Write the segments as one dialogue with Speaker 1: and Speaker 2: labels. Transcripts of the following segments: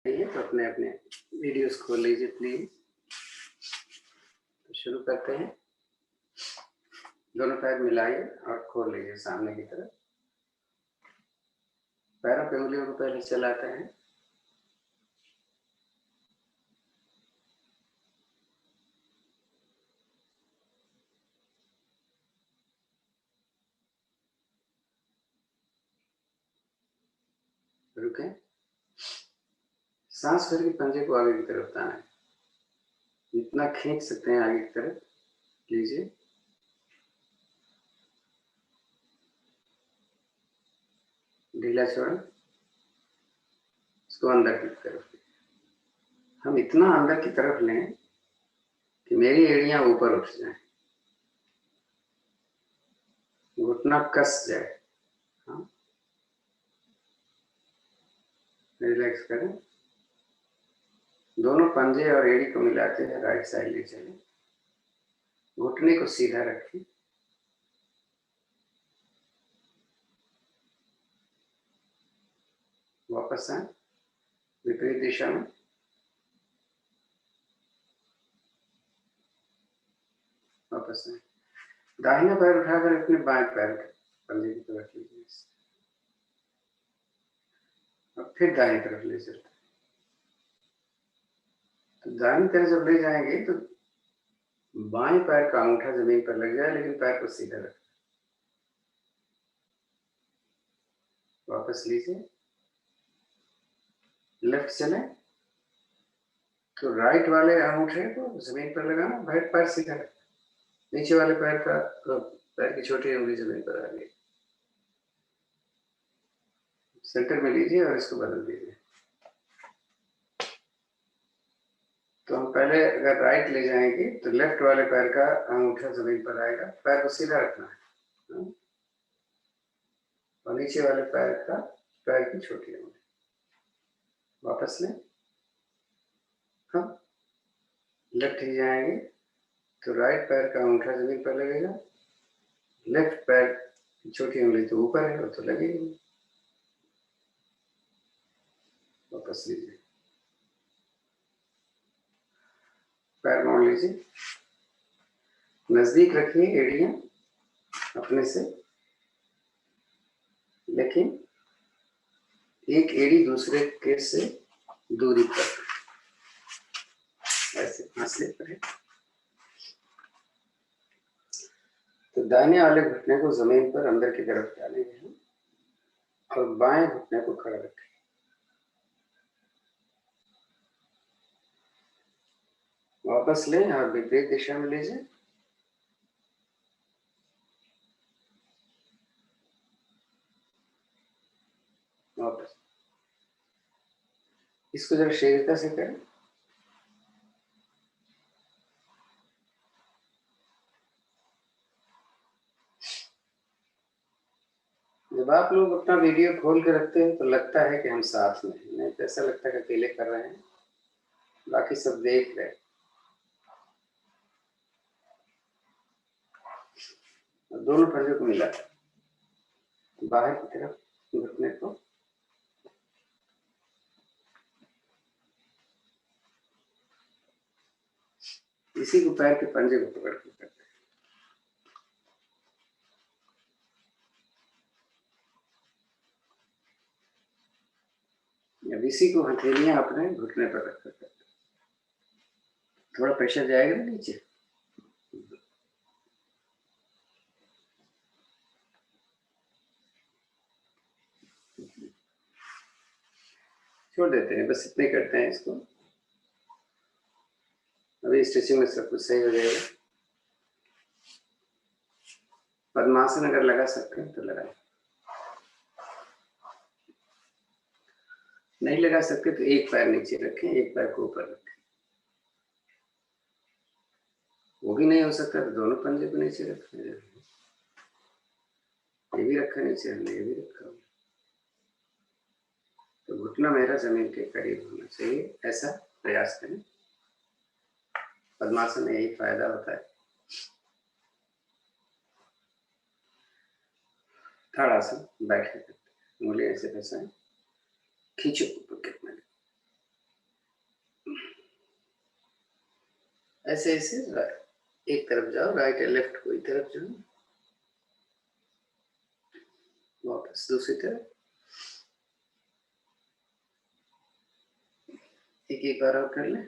Speaker 1: तो अपने अपने वीडियोस खोल लीजिए प्लीज। तो शुरू करते हैं। दोनों पैर मिलाइए और खोल लीजिए सामने की तरफ। पैरों पे उंगलियों को पहले चलाते हैं। रुकें। सांस भर के पंजे को आगे की तरफ ताने। जितना खींच सकते हैं आगे की तरफ लीजिए। ढीला छोड़ें। इसको अंदर की तरफ। हम इतना अंदर की तरफ लें कि मेरी एड़ियां ऊपर उठ जाएं, घुटना कस जाए। हाँ, रिलैक्स करें। दोनों पंजे और एड़ी को मिलाते हैं राइट साइड ले चलें। घुटने को सीधा रखें। वापस आए विपरीत दिशा में। वापस आए। दाहिना पैर उठाकर अपने बाएं पैर के पंजे की तरफ लीजिए और फिर दाहिनी तरफ ले चलते। तो दाहिनी तरफ जब ले जाएंगे तो बाएं पैर का अंगूठा जमीन पर लग जाए, लेकिन पैर को सीधा रखें। वापस लीजिए। लेफ्ट चले तो राइट वाले अंगूठे को जमीन पर लगाना, पैर सीधा रखें। नीचे वाले पैर का पैर की छोटी उंगली जमीन पर आ गई। सेंटर में लीजिए और इसको बदल दीजिए। तो हम पहले अगर राइट ले जाएंगे तो लेफ्ट वाले पैर का अंगूठा जमीन पर आएगा, पैर को सीधा रखना है। और नीचे वाले पैर का पैर की छोटी उंगली वापस लें। हम लेफ्ट ही जाएंगे तो राइट पैर का अंगूठा जमीन पर लगेगा, लेफ्ट पैर की छोटी उंगली तो ऊपर है, वो तो लगेगी। वापस लीजिए। पैर मोड़ लीजिए। नजदीक रखिए एड़ियां अपने से, लेकिन एक एड़ी दूसरे के से दूरी पर, ऐसे फासले पर है। तो दाहिने वाले घुटने को जमीन पर अंदर की तरफ डालेंगे हम और बाएं घुटने को खड़ा रखें। वापस लें और विपरीत दिशा में लीजिए। वापस। इसको जरा शीघ्रता से करें। जब आप लोग अपना वीडियो खोल के रखते हैं तो लगता है कि हम साथ में हैं, नहीं तो ऐसा लगता है कि अकेले कर रहे हैं, बाकी सब देख रहे हैं। और दोनों पंजों को मिला बाहर की तरफ घुटने को, इसी को पैर के पंजे को पकड़ के करते हैं। अब इसी को हथेलियां अपने घुटने पर रखकर करते हैं। थोड़ा प्रेशर जाएगा ना नीचे। छोड़ देते हैं, बस इतने करते हैं इसको। अभी स्ट्रेचिंग में सब कुछ सही हो जाएगा। पद्मासन अगर लगा सकते हैं तो लगाएं, नहीं लगा सकते तो एक पैर नीचे रखें, एक पैर को ऊपर रखें। वो भी नहीं हो सकता तो दोनों पंजे को नीचे रखें। ये भी रखा नीचे, हमने ये भी रखा। तो घुटना मेरा जमीन के करीब होना चाहिए, ऐसा प्रयास करें। पद्मासन में यही फायदा होता है। ताड़ासन बैठ के करते हैं। उंगली ऐसे फंसाएं, खींचो ऊपर कितना, ऐसे ऐसे एक तरफ जाओ, राइट या लेफ्ट कोई तरफ जाओ, वापस दूसरी तरफ, एक बार और कर लें।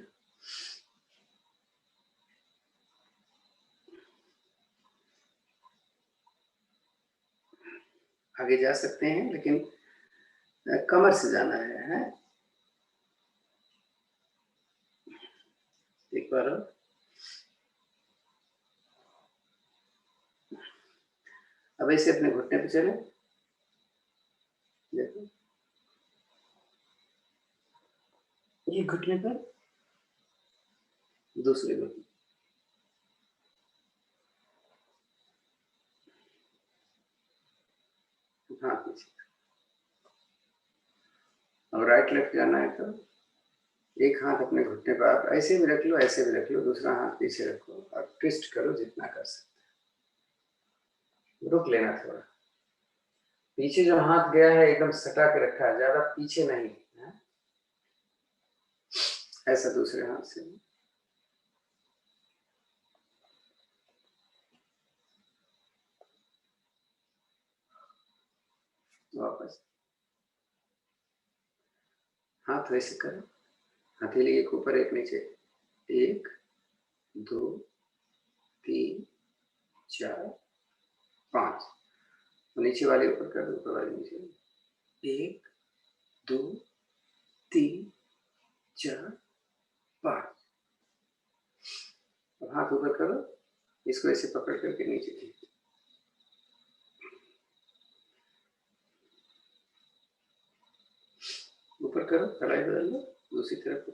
Speaker 1: आगे जा सकते हैं लेकिन कमर से जाना है? एक बार और। अब ऐसे अपने घुटने पे चले, देखो ये घुटने पर, दूसरे घुटने, हाँ पीछे। अब राइट लेफ्ट जाना है तो एक हाथ अपने घुटने पर आप ऐसे भी रख लो, ऐसे भी रख लो, दूसरा हाथ पीछे रखो और ट्विस्ट करो जितना कर सकते। रुक लेना थोड़ा, पीछे जो हाथ गया है एकदम सटा के रखा है, ज्यादा पीछे नहीं है? ऐसा दूसरे हाथ से वापस, हाथ वैसे करो, हथेली एक ऊपर एक नीचे, 1 2 3 4 5, नीचे वाले ऊपर कर दो, ऊपर वाले नीचे, 1 2 3 4 5। अब हाथ ऊपर करो, इसको ऐसे पकड़ करके नीचे खींचो, ऊपर करो, कलाई बदल लो, दूसरी तरफ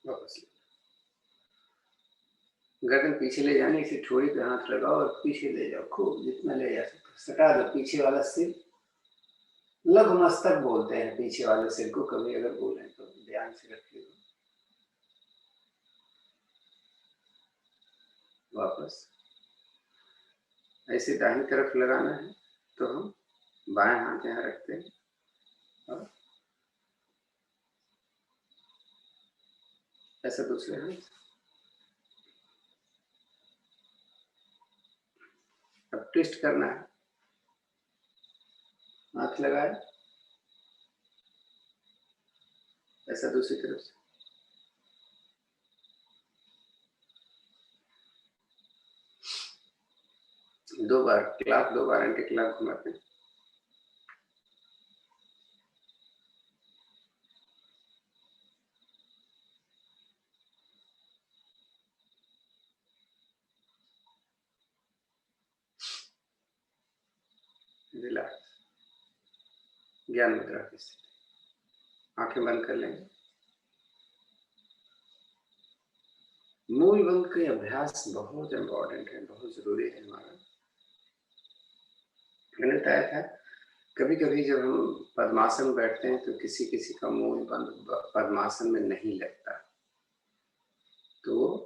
Speaker 1: वापस। गर्दन पीछे ले जाने, इसे ठोड़ी पे हाथ लगाओ और पीछे ले जाओ, खूब जितना ले जा सकते, सटा दो पीछे वाला सिर। लघु मस्तक बोलते हैं पीछे वाले सिर को, कभी अगर बोलें तो ध्यान से रखिएगा। वापस ऐसे दाहिनी तरफ लगाना है तो हम बाएं हाथ यहाँ रखते हैं और ऐसा दूसरे हाथ। अब ट्विस्ट करना है, हाथ लगाए, ऐसा दूसरी तरफ से, दो बार क्लॉक, दो बार एंटी क्लॉक घुमाते हैं। रिलैक्स, ज्ञान मुद्रा की स्थिति, आंखें बंद कर लेंगे। मूल बंध के अभ्यास बहुत इंपॉर्टेंट है, बहुत जरूरी है हमारा। मैंने बताया था कभी कभी जब हम पद्मासन बैठते हैं तो किसी किसी का मूल बंध पद्मासन में नहीं लगता, तो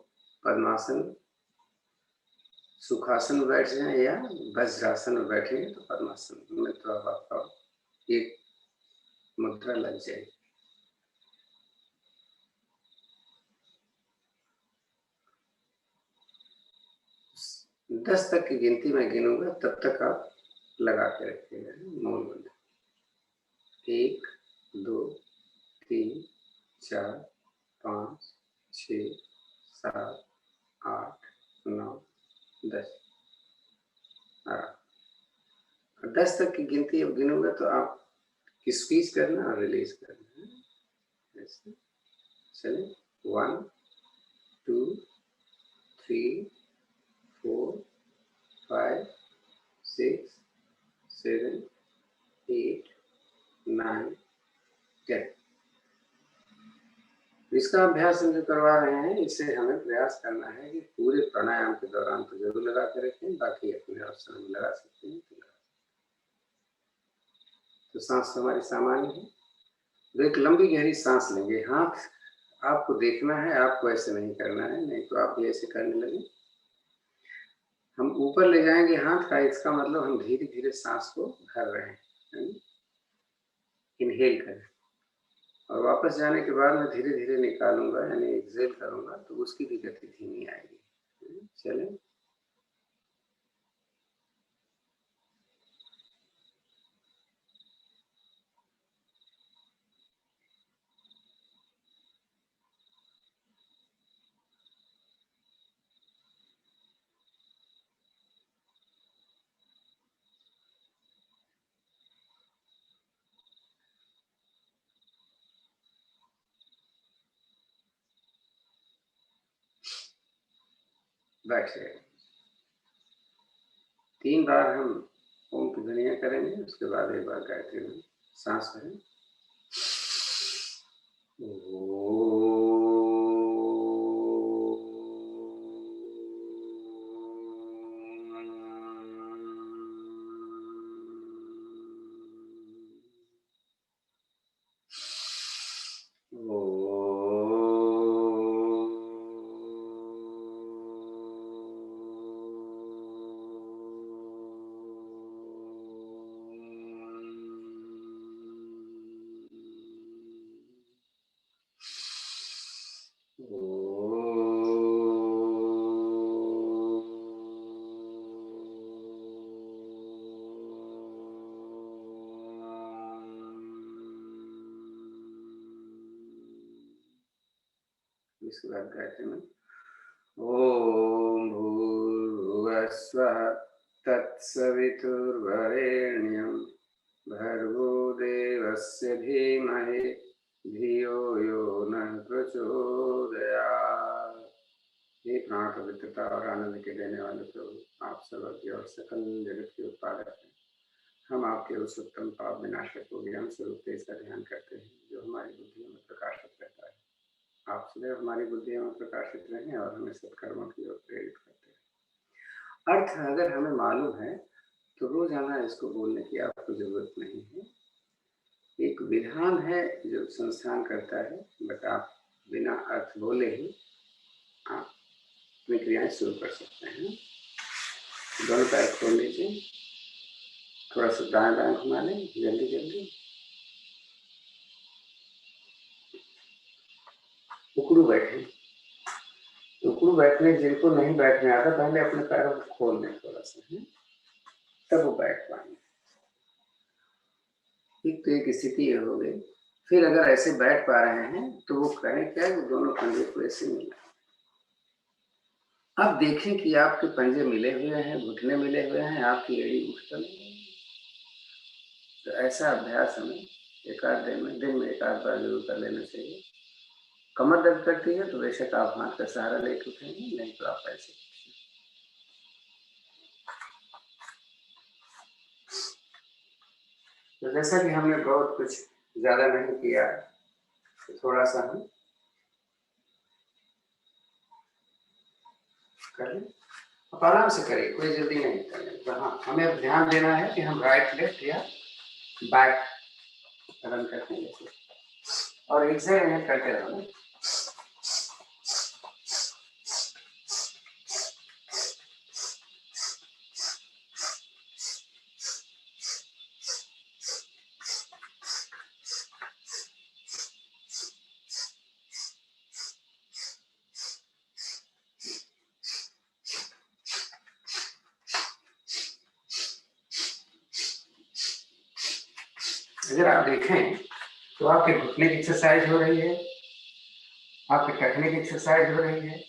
Speaker 1: पद्मासन सुखासन में बैठ जाए या वज्रासन में बैठेंगे तो पद्मासन में तो अब आपका एक मुद्रा लग जाएगी। 10 तक की गिनती में गिनूंगा, तब तक आप लगा के रखिएगा मूल बंध। 1 2 3 4 5 6 7 8 9 10। 10 तक की गिनती अब गिनूंगा तो आप स्क्वीज करना और रिलीज करना है। ऐसे चले, 1 2 3 4 5 6 7 8 9 10। इसका अभ्यास हम जो करवा रहे हैं, इससे हमें प्रयास करना है कि पूरे प्राणायाम के दौरान तो जरूर लगा के रखें, बाकी अपने अवसर में लगा सकते हैं तो सांस हमारी सामान्य है। तो एक लंबी गहरी सांस लेंगे, हाथ आपको देखना है, आपको ऐसे नहीं करना है, नहीं तो आप भी ऐसे करने लगे। हम ऊपर ले जाएंगे हाथ का, इसका मतलब हम धीरे धीरे सांस को भर रहे हैं, इनहेल करें, और वापस जाने के बाद मैं धीरे धीरे निकालूंगा, यानी एक्सेल करूंगा, तो उसकी भी गति धीमी आएगी। चलें, बैठ जाएगा। 3 बार हम ओम की ध्वनियाँ करेंगे, उसके बाद एक बार गायत्री में सांस भरें। इसके बाद गायत्री में ओम भूर्भुवस्वः तत्सवितुर्वरेण्यं भर्गो देवस्य धीमहि धियो यो नः प्रचोदयात्। हे प्राण पवित्रता और आनंद के देने वाले प्रभु, आप सर्वज्ञ और सकल जगत के उत्पादक हैं। हम आपके उस उत्तम पाप विनाशक को ज्ञान स्वरूप तेज का ध्यान करते हैं, जो हमारी बुद्धियों में प्रकाशित रहता है। आप सदैव हमारी बुद्धियों में प्रकाशित रहें और हमें सत्कर्मों की ओर प्रेरित करते हैं। अर्थ अगर हमें मालूम है तो रोजाना इसको बोलने की आपको जरूरत नहीं है। एक विधान है जो संस्थान करता है, बट आप बिना अर्थ बोले ही आप अपनी क्रियाएं शुरू कर सकते हैं। दोनों पैर खोल लीजिए, थोड़ा सा दाएं बाएं घुमा लें, जल्दी जल्दी। उकड़ू बैठे। उकड़ू बैठने जिनको नहीं बैठने आता, पहले अपने पैरों को खोल लें थोड़ा सा, तब वो बैठ पाएंगे। एक तो एक स्थिति हो गई। फिर अगर ऐसे बैठ पा रहे हैं तो वो करें क्या, वो दोनों पंजे को ऐसे मिलाएं। अब देखें कि आपके पंजे मिले हुए हैं, घुटने मिले हुए हैं, आपकी एड़ी उठ तो नहीं रही। तो ऐसा अभ्यास हमें दिन में एक आध बार जरूर कर लेना चाहिए। कमर दर्द करती है तो बेशक आप हाथ का सहारा लेकर उठेंगे, नहीं तो आप ऐसे। तो जैसा कि हमने बहुत कुछ ज्यादा नहीं किया, तो थोड़ा सा हम कर लें। आप आराम से करिए, कोई जल्दी नहीं करें। तो हाँ, हमें ध्यान देना है कि हम राइट लेफ्ट या बैक रन करते हैं जैसे, और एक्सेल करते रहो। अगर आप देखें तो आपके घुटने की एक्सरसाइज हो रही है, आपके टखने की एक्सरसाइज हो रही है,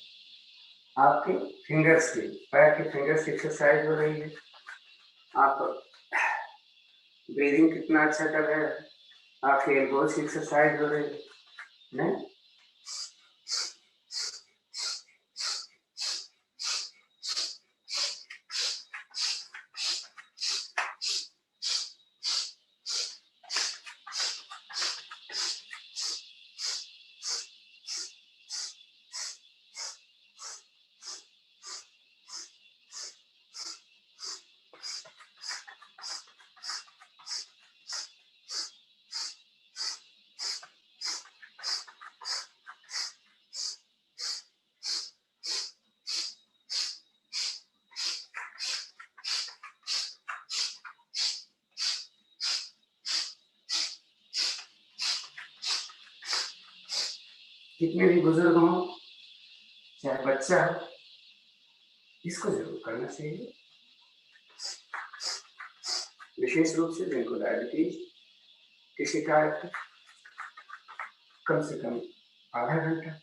Speaker 1: आपके फिंगर्स की, पैर के फिंगर्स की एक्सरसाइज हो रही है। आप ब्रीदिंग कितना अच्छा कर रहे हैं, आपके एल्बोज की एक्सरसाइज हो रही है, नहीं? कितने भी बुजुर्ग हों चाहे बच्चा हो, इसको जरूर करना चाहिए। विशेष रूप से जिनको डायबिटीज की शिकायत है, कम से कम आधा घंटा।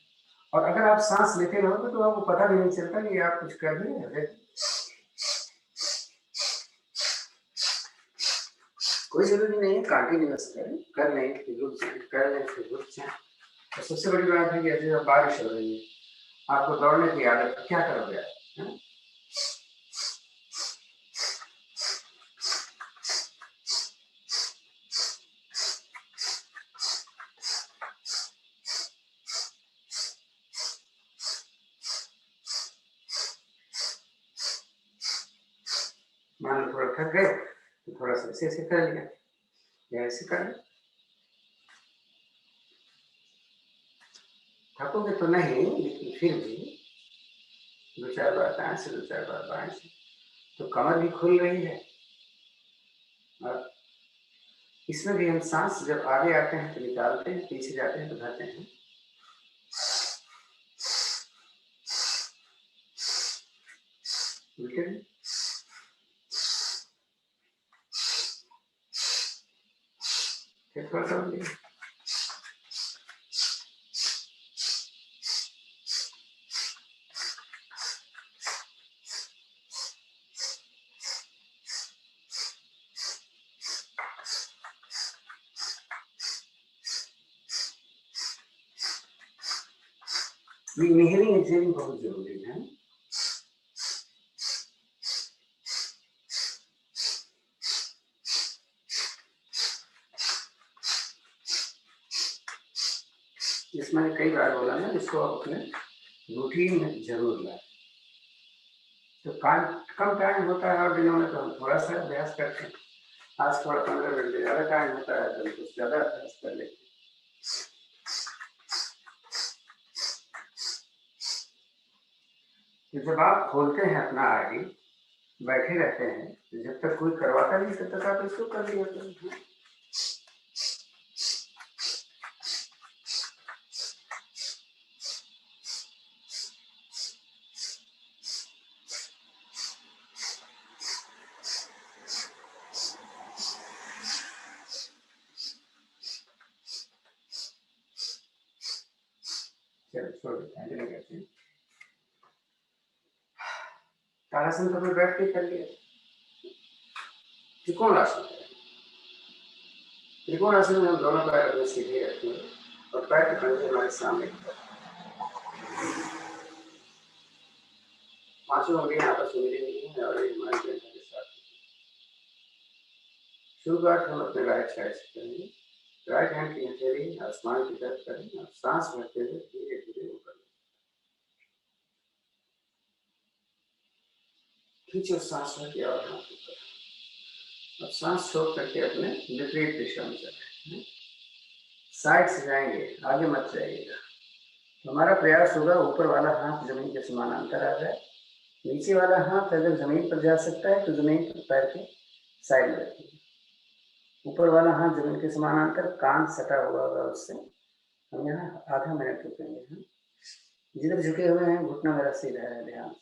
Speaker 1: और अगर आप सांस लेते रहोगे तो आपको पता भी नहीं चलता कि आप कुछ कर रहे हैं। कोई जरूरी नहीं है कंटिन्यूअस करें, कर लें फिर रुक जाए, कर लें फिर रुक जाए। तो सबसे बड़ी बात है कि जैसे बारिश हो रही है, आपको दौड़ने की आदत, क्या करोगे आप? मान लो थोड़ा थक गए तो थोड़ा सा ऐसे ऐसे कर लिया या ऐसे कर लिया। थकोगे तो नहीं, लेकिन फिर भी 2-4 बार दाएं से 2-4 बार बाएं से, तो कमर भी खुल रही है। और इसमें भी हम सांस जब आगे आते हैं तो निकालते हैं, पीछे जाते हैं तो भरते हैं। उल्टे भी फिर थोड़ा सा उल्टे। इनहेलिंग एक्सहेलिंग बहुत जरूरी है। जिस मैंने कई बार बोला ना, इसको अपने रूटीन में जरूर लाए। तो कम टाइम होता है और दिनों में तो हम थोड़ा सा अभ्यास करते हैं। आज थोड़ा 15 मिनट ज़्यादा टाइम होता है तो कुछ ज़्यादा अभ्यास कर लेते हैं। तो जब आप खोलते हैं अपना आईडी, बैठे रहते हैं, तो जब तक कोई करवाता नहीं तब तक आप इसको कर लिया करें। चलो छोड़ देते हैं, चले करते हैं। ताड़ासन तो मैं बैठ के कर लिया। त्रिकोण आसन, त्रिकोण आसन में हम दोनों पैर अपने सीधे रखते हैं और पैर के पंजे हमारे सामने, पांचों उंगलियां आपस में मिली हुई हैं और एक हमारे पेट के साथ। शुरुआत हम अपने राइट साइड से करेंगे। राइट हैंड की हथेली आसमान की तरफ करें और सांस भरते हुए धीरे धीरे ऊपर खींचो सांस भर और हाथ ऊपर। अब सांस छोड़ करके अपने विपरीत दिशा में चलें। साइड से जाएंगे, आगे मत जाइएगा। हमारा प्रयास होगा ऊपर वाला हाथ जमीन के समानांतर आ जाए। नीचे वाला हाथ अगर जमीन पर जा सकता है तो जमीन पर पैर के साइड में रखिए। ऊपर वाला हाथ जमीन के समानांतर, कान सटा हुआ होगा उससे। हम यहाँ आधा मिनट रुकेंगे। जिधर झुके हुए हैं घुटना मेरा सीधा है, ध्यान।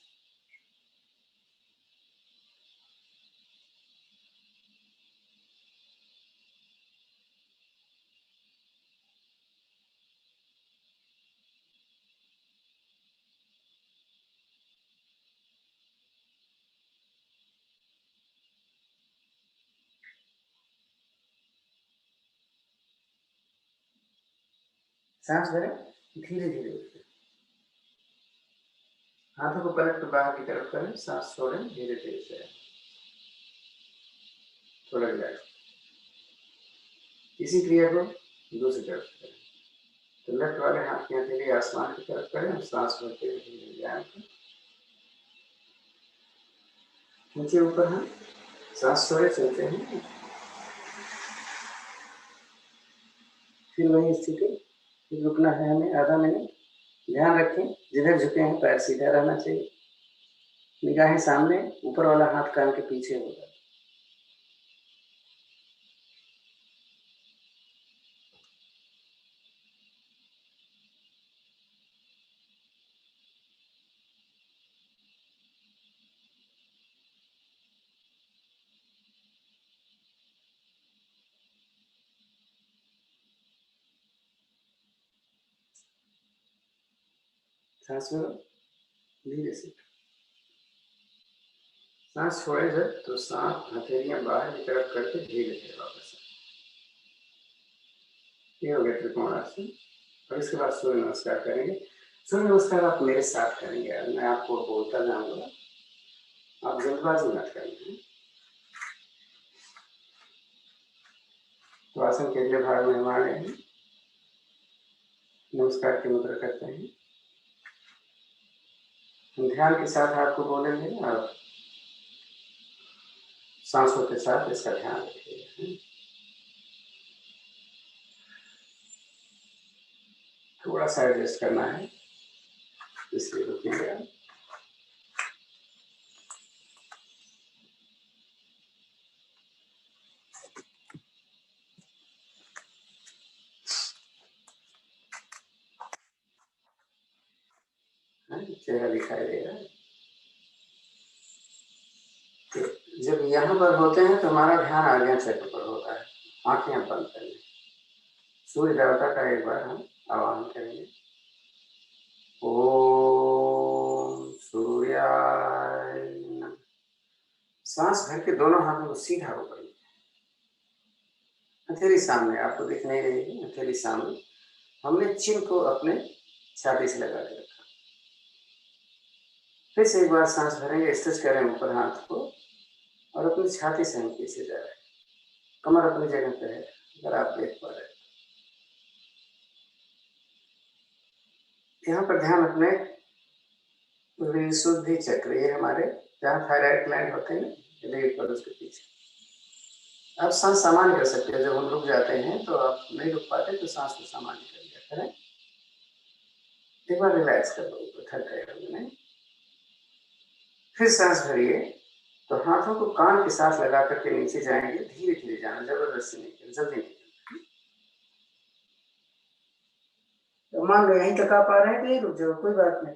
Speaker 1: सांस भरें, धीरे धीरे उठें। हाथों को पलट कर बाहर की तरफ करें, सांस छोड़ें, धीरे धीरे से थोड़ा रिलैक्स। इसी क्रिया को दूसरी तरफ करें। तो लेफ्ट वाले हाथ की हथेली आसमान की तरफ करें और सांस भरते हुए धीरे ध्यान नीचे ऊपर हम सांस छोड़े चलते हैं। फिर वही स्थिति, फिर रुकना है हमें आधा मिनट। ध्यान रखें जिधर झुके हैं पैर सीधा रहना चाहिए, निगाहें सामने, ऊपर वाला हाथ कान के पीछे होगा। सांस में धीरे से सांस छोड़े जब तो सांस हथेलियां बाहर की तरफ करके धीरे धीरे वापस। ये हो गया त्रिकोणासन। और इसके बाद सूर्य नमस्कार करेंगे। सूर्य नमस्कार आप मेरे साथ करेंगे, मैं आपको बोलता जाऊंगा, आप जल्दबाजी मत करेंगे। तो आसन के अगले भाग में हम आ गए हैं। नमस्कार की मुद्रा करते हैं। हम ध्यान के साथ आपको बोलेंगे और सांसों के साथ इसका ध्यान रखिएगा। थोड़ा सा एडजस्ट करना है, इसलिए रुकिएगा। चेहरा दिखाई दे रहा है। तो जब यहाँ पर होते हैं तो हमारा ध्यान आज्ञा चक्र पर होता है। आंखें बंद करेंगे। सूर्य देवता का एक बार हम आवाहन करेंगे। ओम सूर्याय नमः। सांस भर के दोनों हाथों को सीधा ऊपर, हथेली सामने, आपको दिख नहीं रहेगी, हथेली सामने। हमने चिन्ह को अपने छाती से लगा के रखा। फिर से एक बार सांस भरेंगे, स्ट्रेच करें ऊपर हाथ को और अपनी छाती से हम पीछे जा रहे हैं। कमर अपनी जगह पे है, अगर आप देख पा रहे हैं। यहाँ पर ध्यान अपने विशुद्धि चक्र, ये हमारे जहाँ थायराइड ग्लैंड होते हैं रीढ़ पर, उसके पीछे। आप सांस सामान्य कर सकते हैं। जब हम रुक जाते हैं तो आप नहीं रुक पाते तो सांस को सामान्य कर लिया करें। एक बार रिलैक्स कर लो, थक गए होंगे। फिर सांस भरिए तो हाथों को कान के साथ लगा करके नीचे जाएंगे। धीरे धीरे जाना, जबरदस्ती नहीं करना, जल्दी नहीं। तो मान लो यहीं तक आ पा रहे हैं तो ये रुक जाओ, कोई बात नहीं।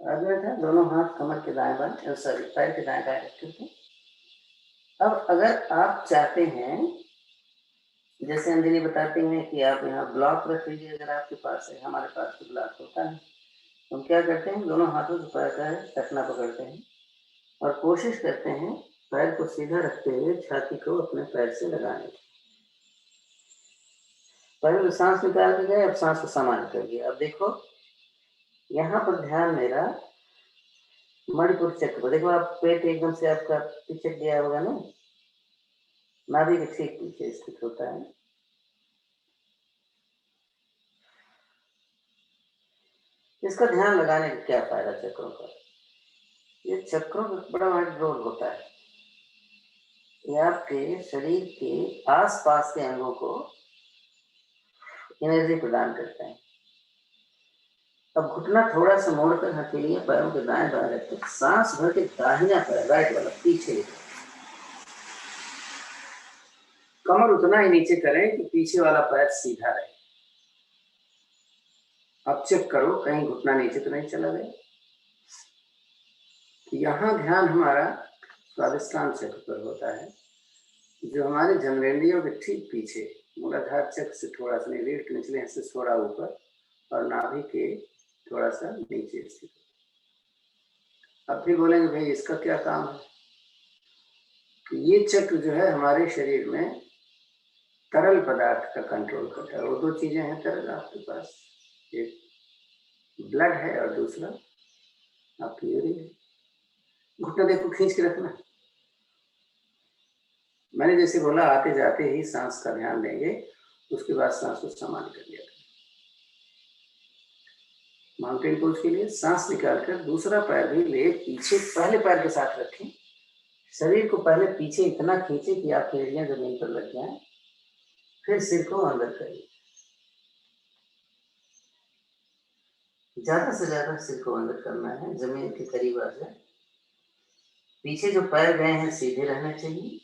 Speaker 1: आगे था, दोनों हाथ कमर के दाएं बाएं, सॉरी पैर के दाएं दाएं रख करके। अब अगर आप चाहते हैं, जैसे अंजलि बताते हैं कि आप यहाँ ब्लॉक रख लीजिए, अगर आपके पास है, हमारे पास तो ब्लॉक होता है। हम क्या करते हैं, दोनों हाथों से पैर का टखना पकड़ते हैं और कोशिश करते हैं पैर को सीधा रखते हुए छाती को अपने पैर से लगाने की। पहले सांस निकाल के गए, अब सांस को सामान्य कर दिया। अब देखो यहाँ पर ध्यान मेरा मणिपुर चक्र पर। देखो आप पेट एकदम से आपका पीछे गया होगा ना, नाभि के ठीक पीछे स्थित होता है। इसका ध्यान लगाने का क्या फायदा चक्रों का? ये चक्रों का बड़ा बड़ा रोल होता है। ये आपके शरीर के आसपास के अंगों को एनर्जी प्रदान करते हैं। अब घुटना थोड़ा सा मोड़कर हथेलियां पैरों के दाएं बाएं रखते, सांस भर के दाहिना पैर राइट वाला पीछे, कमर उतना ही नीचे करें कि पीछे वाला पैर सीधा रहे। अब चेक करो कहीं घुटना नीचे तो नहीं चला गया। यहाँ ध्यान हमारा स्वादिष्टान चक्र पर होता है, जो हमारे जननेंद्रियों के ठीक पीछे, मूलाधार चक्र से थोड़ा सा, रीढ़ के निचले हिस्से से थोड़ा ऊपर और नाभि के थोड़ा सा नीचे स्थित। अब फिर बोलेंगे भाई इसका क्या काम है? कि ये चक्र जो है हमारे शरीर में तरल पदार्थ का कंट्रोल करता है। वो दो चीजें हैं तरल आपके पास, एक ब्लड है और दूसरा आपकी यूरिन है। घुटना देखो खींच के रखना। मैंने जैसे बोला आते जाते ही सांस का ध्यान देंगे, उसके बाद सांस को सामान्य कर लिया। माउंटेन पोज के लिए सांस निकालकर दूसरा पैर भी ले पीछे पहले पैर के साथ रखें। शरीर को पहले पीछे इतना खींचे कि आपकी एड़ियां जमीन पर लग जाएं। फिर सिर को अंदर करिए, ज्यादा से ज्यादा सिर को अंदर करना है, जमीन के करीब आ जाए। पीछे जो पैर गए हैं सीधे रहने चाहिए।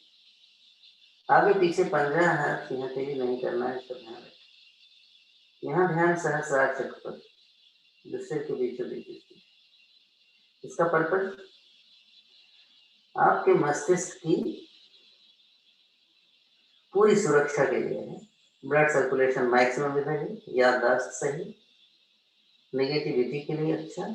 Speaker 1: आगे पीछे पंजा हाथ की हथेली नहीं करना है, इसका ध्यान रखें। यहाँ ध्यान सहस्रार चक्र पर, जो सिर के बीचों बीच। इसका पर्पज आपके मस्तिष्क की पूरी सुरक्षा के लिए है। ब्लड सर्कुलेशन मैक्सिमम इधर है, याददाश्त सही,
Speaker 2: नेगेटिविटी के लिए अच्छा।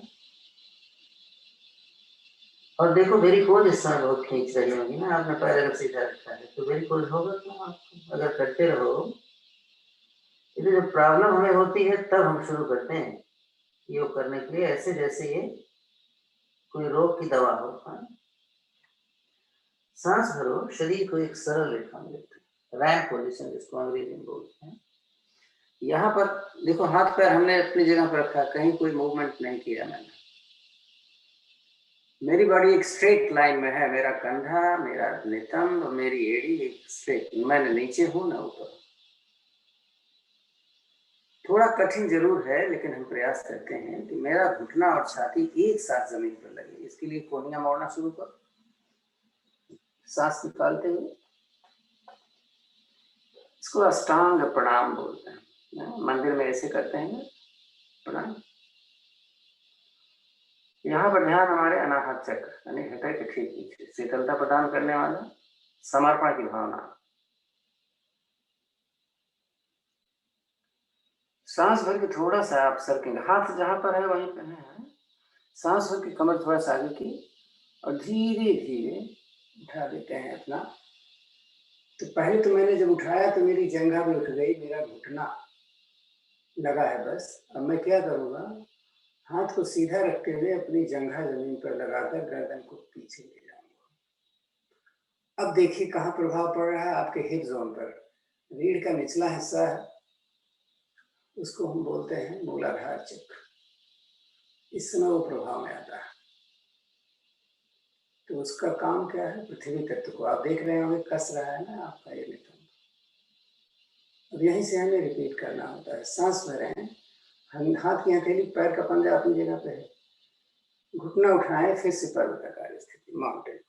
Speaker 2: और देखो वेरिकोज इस समय बहुत खींच रही होगी ना, आपने पैर अगर सीधा रखा है तो वेरिकोज होगा क्यों आपको, अगर करते रहो। इसलिए जब प्रॉब्लम हमें होती है तब हम शुरू करते हैं योग करने के लिए, ऐसे जैसे ये कोई रोग की दवा हो। सांस भरो, शरीर को एक सरल रेखा में रखो, रैंप पोजिशन जिसको अंग्रेजी में बोलते हैं। यहाँ पर देखो हाथ पैर हमने अपनी जगह पर रखा, कहीं कोई मूवमेंट नहीं किया मैंने। मेरी बॉडी एक स्ट्रेट लाइन में है, मेरा कंधा, मेरा नितंब, मेरी एड़ी एक स्ट्रेट, मैंने नीचे हूं ना ऊपर। थोड़ा कठिन जरूर है लेकिन हम प्रयास करते हैं कि मेरा घुटना और छाती एक साथ जमीन पर लगे। इसके लिए कोहनियां मोड़ना शुरू करो, सांस निकालते हुए। इसको अष्टांग प्रणाम बोलते हैं, मंदिर में ऐसे करते हैं ना प्रणाम। यहाँ पर ध्यान हमारे अनाहत चक्र यानी हृदय के ठीक पीछे, शीतलता प्रदान करने वाला, समर्पण की भावना। सांस भर के थोड़ा सा आप सरकेंगे, हाथ जहां पर है वहीं पर है। सांस भर के कमर थोड़ा सा आगे की और धीरे धीरे उठा देते हैं अपना। तो पहले तो मैंने जब उठाया तो मेरी जंघा भी उठ गई, मेरा घुटना लगा है बस। अब मैं क्या करूँगा, हाथ को सीधा रखते हुए अपनी जंघा जमीन पर लगाकर गर्दन को पीछे ले जाऊंगा। अब देखिए कहाँ प्रभाव पड़ रहा है, आपके हिप जोन पर। रीढ़ का निचला हिस्सा है, उसको हम बोलते हैं मूलाधार चक्र। इस समय वो प्रभाव में आता है। तो उसका काम क्या है, पृथ्वी तत्व को आप देख रहे होंगे कस रहा है ना आपका ये नितंब। अब यहीं से हमें रिपीट करना होता है। सांस भरें, हाथ की हथेली, पैर का पंजा अपनी जगह पे है, घुटना उठाएं, फिर से पर्वताकार स्थिति, माउंटेन।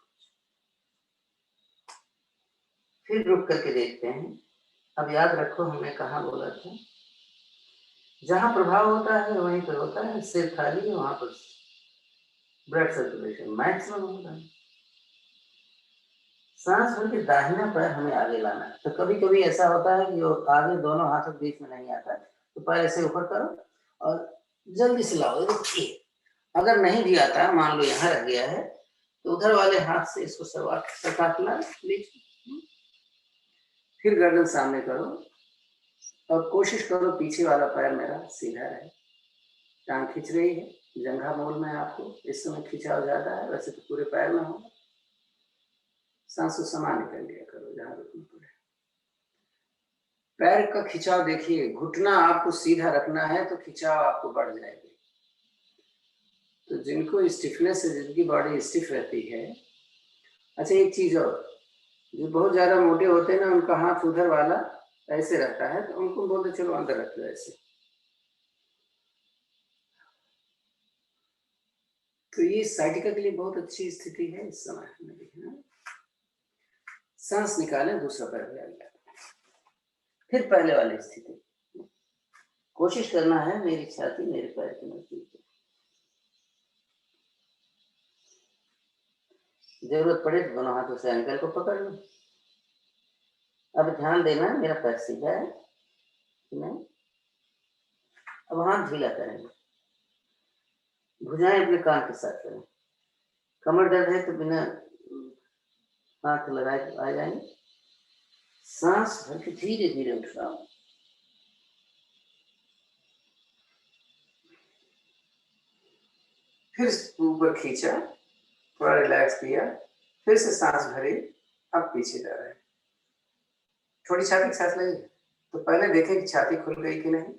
Speaker 2: फिर रुक करके देखते हैं। अब याद रखो हमने कहा बोला था, जहां प्रभाव होता है वहीं पर होता है, सिर खाली है वहां पर ब्लड सर्कुलेशन मैक्सिमम होता है। सांस भर के दाहिना पैर हमें आगे लाना है। तो कभी कभी ऐसा होता है कि वो आगे दोनों हाथों के बीच में नहीं आता, तो पैर ऐसे ऊपर करो और जल्दी से लाओ। देखिए अगर नहीं भी आता, मान लो यहाँ रह गया है, तो उधर वाले हाथ से इसको काट ला लीजिए। फिर गर्दन सामने करो और कोशिश करो पीछे वाला पैर मेरा सीधा रहे। टांग खींच रही है, जंघा मूल में आपको इस समय खिंचाव ज्यादा है, वैसे तो पूरे पैर में होगा। सांसों सामान्य कर लिया करो जहां रुकना पड़े। पैर का खिंचाव देखिए, घुटना आपको सीधा रखना है तो खिंचाव आपको बढ़ जाएगी। तो जिनको स्टिफनेस है, जिनकी बॉडी स्टिफ रहती है। अच्छा एक चीज और, जो बहुत ज्यादा मोटे होते हैं ना, उनका हाथ उधर वाला ऐसे रहता है, तो उनको बोलते चलो अंदर रख लो ऐसे। तो ये साइटिका के लिए बहुत अच्छी स्थिति है इस समय में। सांस निकालें, दूसरा पैर भी आ गया, फिर पहले वाली स्थिति। कोशिश करना है मेरी छाती मेरे पैर के नजदीक। जरूरत पड़े तो दोनों हाथों से एंकल को पकड़ लो। अब ध्यान देना मेरा पैर सीधा है कि नहीं। अब हाथ ढीला करेंगे, भुजाएं अपने कान के साथ करें। कमर दर्द है तो बिना हाथ लगाए तो आ जाएंगे। सांस भर के धीरे धीरे उठाओ, फिर ऊपर खींचा, थोड़ा रिलैक्स किया, फिर से सांस भरी, अब पीछे जा रहे हैं। थोड़ी छाती की सांस लगी तो पहले देखें कि छाती खुल गई कि नहीं,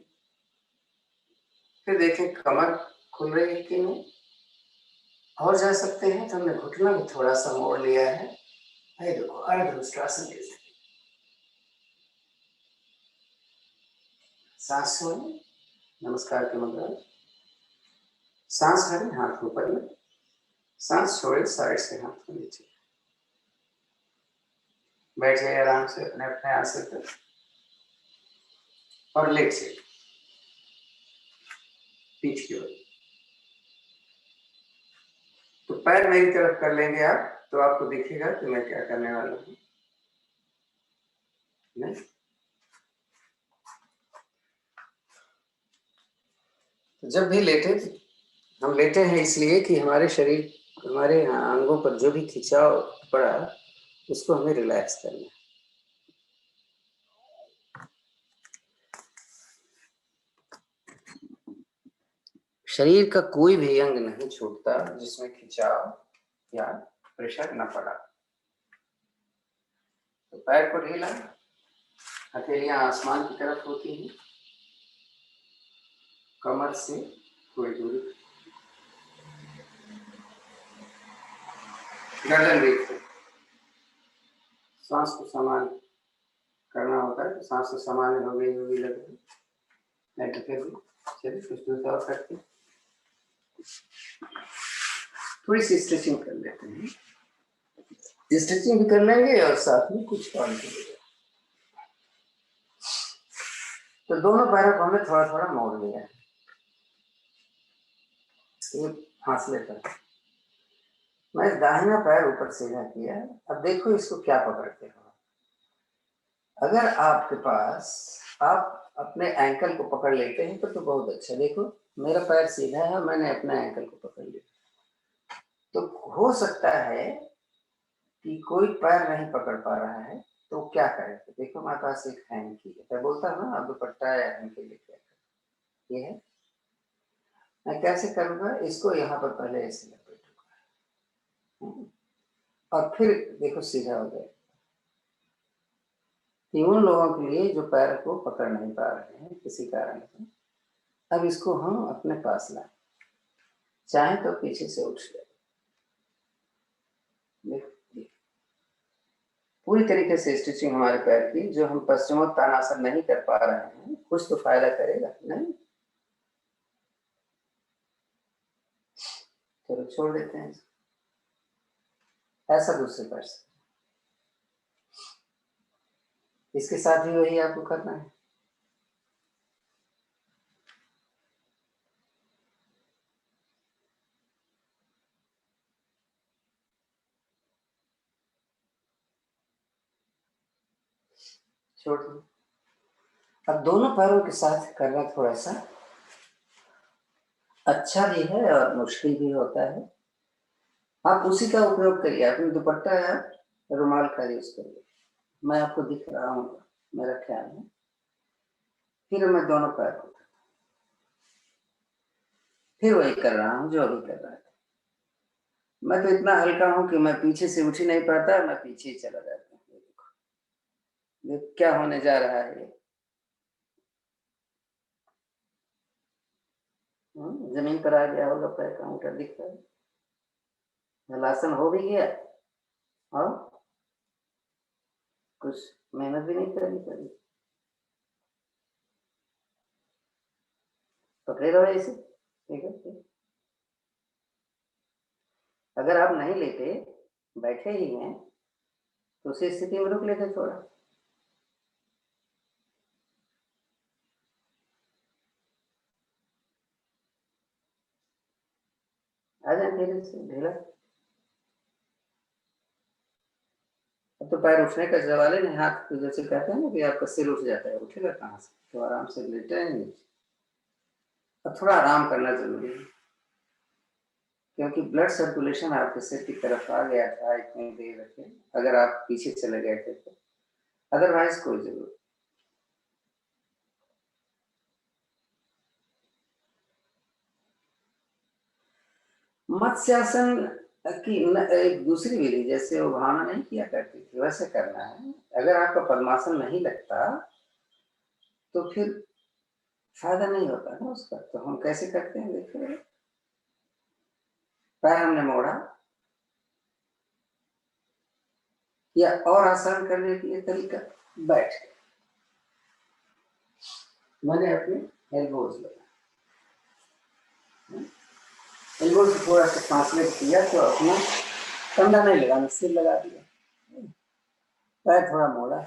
Speaker 2: फिर देखें कमर खुल रही है कि नहीं। और जा सकते हैं तो हमने घुटना भी थोड़ा सा मोड़ लिया है। देखो अर्धउष्ट्रासन की स्थिति। सांस छोड़ें, नमस्कार की मुद्रा। सांस भरें, हाथ ऊपर में, सांस छोड़े, साइड से हाथ को नीचे। बैठे आराम से अपने अपने आसन पर और लेट से पीठ की ओर। तो पैर मेरी तरफ कर लेंगे आप, तो आपको दिखेगा कि मैं क्या करने वाला हूं। नहीं जब भी लेटे, हम लेटे हैं इसलिए कि हमारे शरीर, हमारे अंगों पर जो भी खिंचाव पड़ा उसको हमें रिलैक्स करना है। शरीर का कोई भी अंग नहीं छूटता जिसमें खिंचाव या प्रेशर न पड़ा। तो पैर को ढीला, हथेलियां आसमान की तरफ होती हैं, कमर से थोड़ी दूरी, गर्दन भी। सांस को समान करना होता है तो सांस को सामान्य हो गई लग रही, नहीं तो फिर चलिए कुछ दूसरा और करते हैं। थोड़ी सी स्ट्रेचिंग कर लेते हैं, स्ट्रेचिंग भी कर लेंगे और साथ में कुछ काम करेंगे। तो दोनों पैरों को हमने थोड़ा थोड़ा मोड़ लिया है, एक फासले पर। मैं दाहिना पैर ऊपर सीधा किया। अब देखो इसको क्या पकड़ते हो। अगर आपके पास, आप अपने एंकल को पकड़ लेते हैं तो बहुत अच्छा। देखो मेरा पैर सीधा है, मैंने अपने एंकल को पकड़ लिया। तो हो सकता है कि कोई पैर नहीं पकड़ पा रहा है, तो क्या करें। तो देखो हमारे पास एक हैंकी है, मैं बोलता हूँ ना आप दुपट्टा या हैंकी लेके आकर, ये है। मैं कैसे करूँगा, इसको यहाँ पर पहले ऐसे लपेटूंगा और फिर देखो सीधा हो गया। कि उन लोगों के लिए जो पैर को पकड़ नहीं पा रहे हैं किसी कारण से, अब इसको हम अपने पास लाएं, चाहे तो पीछे से उठ जाए। पूरी तरीके से स्टिचिंग हमारे पैर की, जो हम पश्चिमोत्तानासन नहीं कर पा रहे हैं, कुछ तो फायदा करेगा नहीं। चलो छोड़ देते हैं ऐसा दूसरे पैर से। इसके साथ भी वही आपको करना है। छोड़ दो। अब दोनों पैरों के साथ करना थोड़ा सा अच्छा भी है और मुश्किल भी होता है। आप उसी का उपयोग करिए, अपने दुपट्टा या रुमाल का यूज करिए। मैं आपको दिख रहा हूँ, मेरा ख्याल है। फिर मैं दोनों पैर को फिर वही कर रहा हूँ जो अभी कर रहा था। मैं तो इतना हल्का हूँ कि मैं पीछे से उठ ही नहीं पाता, मैं पीछे ही चला जाता हूँ। देखो क्या होने जा रहा है। जमीन पर आ गया होगा, पैर का अंगूठा दिख रहा है, हलासन हो भी गया और कुछ मेहनत भी नहीं करनी पड़ी। पकड़े रहो ऐसे, ठीक है। अगर आप नहीं लेते, बैठे ही हैं, तो उसी स्थिति में रुक लेते थोड़ा। आ जाए धीरे से, ढीला। अब तो पैर उठने का सवाल ही नहीं। हाथ तो जैसे कहते हैं ना कि आपका सिर उठ जाता है, उठेगा कहाँ से। तो आराम से लेटे हैं नीचे। अब थोड़ा आराम करना जरूरी है, क्योंकि ब्लड सर्कुलेशन आपके सिर की तरफ आ गया था इतनी देर रखे, अगर आप पीछे चले गए थे तो। अदरवाइज कोई जरूरत। मत्स्यासन की एक दूसरी विधि, जैसे वो भावना नहीं किया करती थी, वैसे करना है। अगर आपका पद्मासन नहीं लगता तो फिर फायदा नहीं होता ना उसका। तो हम कैसे करते हैं, देखिए। पैर हमने मोड़ा, या और आसान करने के लिए तरीका, बैठ के मैंने अपने एल्बोज लगा, एल्बो से थोड़ा सा फासले किया तो अपना कंधा नहीं लगाना, सिर लगा दिया। पैर थोड़ा मोड़ा,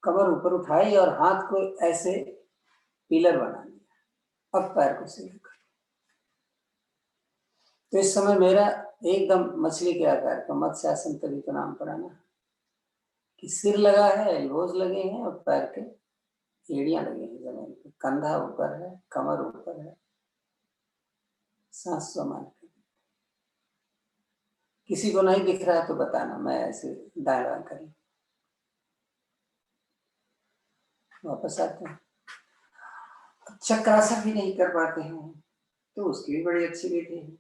Speaker 2: कमर ऊपर उठाई और हाथ को ऐसे पिलर बना लिया। अब पैर को सीधा कर। तो इस समय मेरा एकदम मछली के आकार का मत्स्यासन तभी तो नाम पड़ा ना, कि सिर लगा है, एल्बोज लगे हैं और पैर के एड़ियां लगी हैं जमीन पे, कंधा ऊपर है, कमर ऊपर है, सांस समान है। किसी को नहीं दिख रहा है तो बताना, मैं ऐसे दाएं बाएं करें। वापस आते हैं। चक्रासन भी नहीं कर पाते हैं तो उसकी भी बड़ी अच्छी विधि है।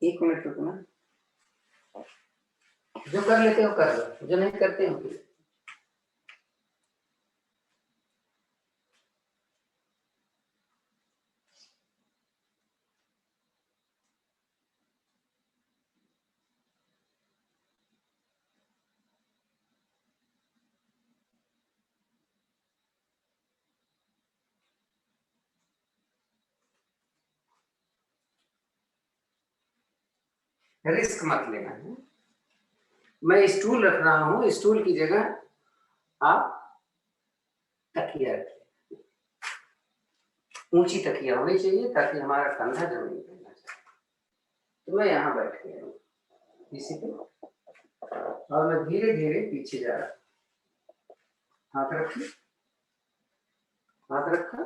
Speaker 2: 1 मिनट रुकना, जो कर लेते हो कर लो, जो नहीं करते हो रिस्क मत लेना है। मैं स्टूल रख रहा हूं, स्टूल की जगह आप तकिया रखिए, ऊंची तकिया होनी चाहिए ताकि हमारा कंधा जमीन पे ना जाए। तो मैं यहाँ बैठ गया हूँ इसी पे, और मैं धीरे धीरे पीछे जा रहा हूँ। हाथ रखिए, हाथ रखा,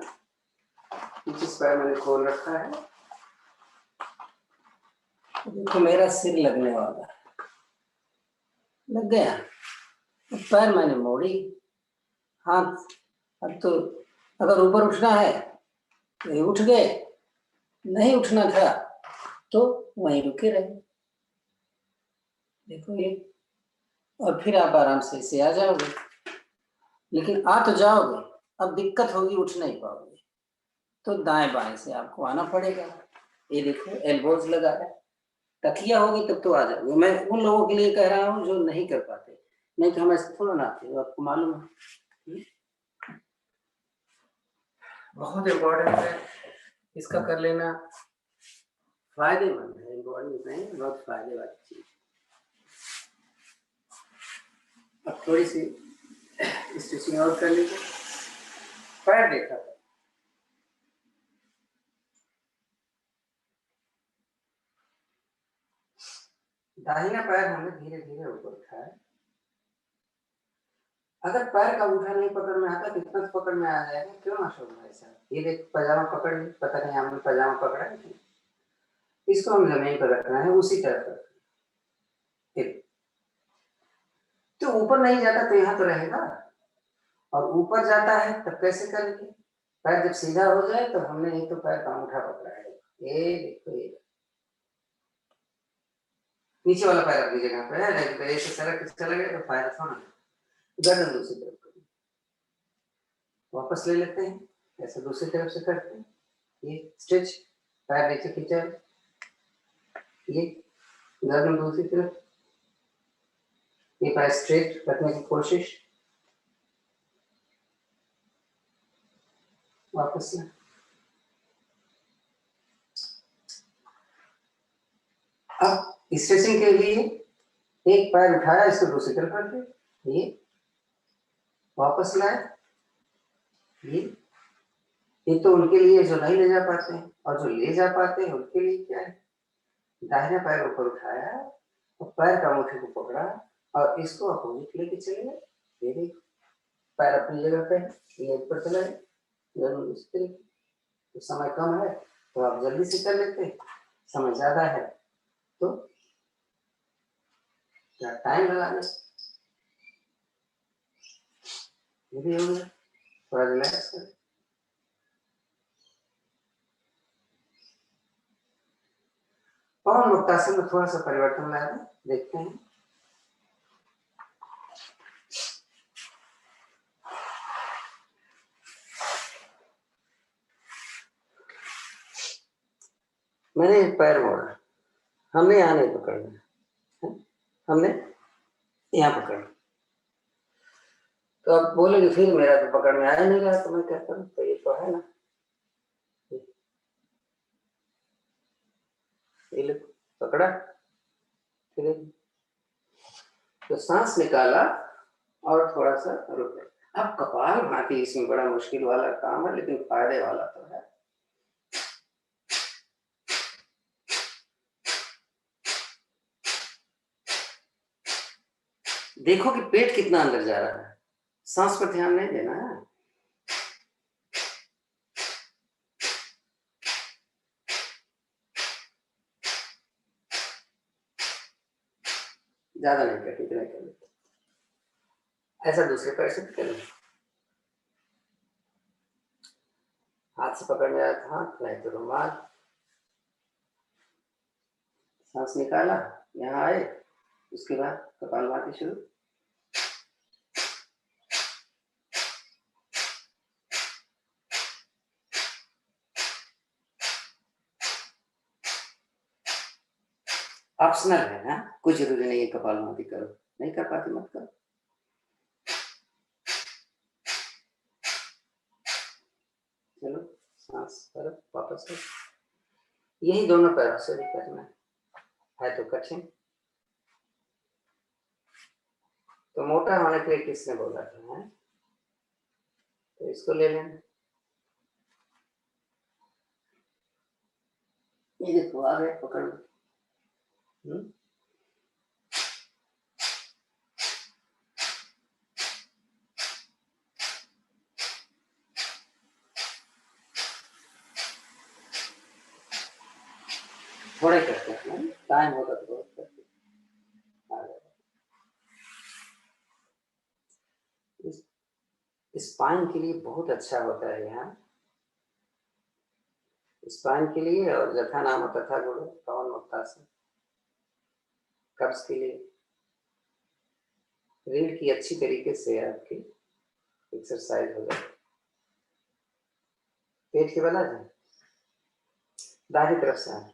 Speaker 2: पीछे से पैर मैंने खोल रखा है। देखो मेरा सिर लगने वाला है, लग गया। पैर मैंने मोड़ी, हाथ, अब तो अगर ऊपर उठना है तो उठ गए, नहीं उठना था तो वहीं रुके रहे। देखो ये, और फिर आप आराम से इसे आ जाओगे, लेकिन आ तो जाओगे, अब दिक्कत होगी, उठ नहीं पाओगे, तो दाएं बाएं से आपको आना पड़ेगा। ये देखो एल्बोज लगा है, तकिया होगी तब तो आ जाओगे। मैं उन लोगों के लिए कह रहा हूँ जो नहीं कर पाते, नहीं तो हम ऐसे थोड़ा ना आते, आपको मालूम है। बहुत इम्पोर्टेंट है, इसका कर लेना फायदेमंद है, इम्पोर्टेंट नहीं, बहुत फायदे वाली चीज। अब थोड़ी सी स्टिचिंग और कर लीजिए। पैर देखा था, दाहिना पैर हमने धीरे धीरे ऊपर उठाया। अगर पैर का अंगूठा नहीं पकड़ में आता तो इतना पकड़ में आ जाएगा, क्यों ना शोभ भाई साहब। ये देख पजामा पकड़ ली, पता नहीं हमने पजामा पकड़ा है, इसको हम जमीन पर रखना है, उसी तरफ रखना। तो ऊपर नहीं जाता तो यहाँ तो रहेगा, और ऊपर जाता है तब कैसे करेंगे। पैर जब सीधा हो जाए तो हमने एक तो पैर का अंगूठा पकड़ा है, ये देखो, ये नीचे वाला पैर अपनी जगह पे है, लेकिन तो ऐसे सरक चला गया तो फायदा थोड़ा। गर्दन दूसरी तरफ करें, वापस ले लेते हैं, ऐसे दूसरी तरफ से करते हैं। ये स्ट्रेच, पैर नीचे खींचा, ये गर्दन दूसरी तरफ, ये पैर स्ट्रेट रखने की कोशिश, वापस से। अब स्ट्रेचिंग के लिए एक पैर उठाया, इसको दूसरी तरफ रख दे, ये वापस लाए, ये तो उनके लिए जो नहीं ले जा पाते हैं, और जो ले जा पाते हैं उनके लिए क्या है, दाहिना पैर ऊपर उठाया और पैर का अंगूठे को पकड़ा और इसको अपोजिट लेके चले गए। ये देखो पैर अपनी जगह पे है, ये ऊपर चला गया, इस तरीके। तो समय कम है तो आप जल्दी से कर लेते हैं, समय ज्यादा है तो क्या टाइम लगाना। ये भी हो गया, थोड़ा रिलैक्स करें। और मुक्तासन में थोड़ा सा परिवर्तन लाए, देखते हैं। मैंने पैर मोड़ा, हमने यहाँ नहीं पकड़ना, हमने यहाँ पकड़ना। तो आप बोलेंगे फिर मेरा तो पकड़ में आया नहीं रहा, तो मैं क्या करूँ, तो ये तो है ना, ये लो पकड़ा, फिर तो सांस निकाला और थोड़ा सा रुका। अब कपाल भाती इसमें बड़ा मुश्किल वाला काम है, लेकिन फायदे वाला तो है। देखो कि पेट कितना अंदर जा रहा है, सांस पर ध्यान नहीं देना है। ज्यादा नहीं करते, इतना कर लेते। ऐसा दूसरे पैर से करें, हाथ से पकड़ में आया था, नहीं तो रुमाल। सांस निकाला, यहाँ आए, उसके बाद कपालभाति शुरू। ऑप्शनल है ना, कुछ जरूरी नहीं है कपालभाति करो, नहीं कर पाते मत करो। चलो सांस करो वापस से, यही दोनों पैरों से भी करना है तो कठिन। तो मोटा होने के लिए किसने बोला था, है? तो इसको ले लेना। ये देखो आ गए, पकड़ लो। थोड़े करते हैं, टाइम होगा तो बहुत करते हैं। स्पाइन के लिए बहुत अच्छा होता है यहाँ, स्पाइन के लिए। और जथा नाम तथा गुण पवन मुक्तासन, कब्ज के लिए रीढ़ की अच्छी तरीके से आपकी एक्सरसाइज हो जाए। पेट की बना है, दाहिनी तरफ से आए।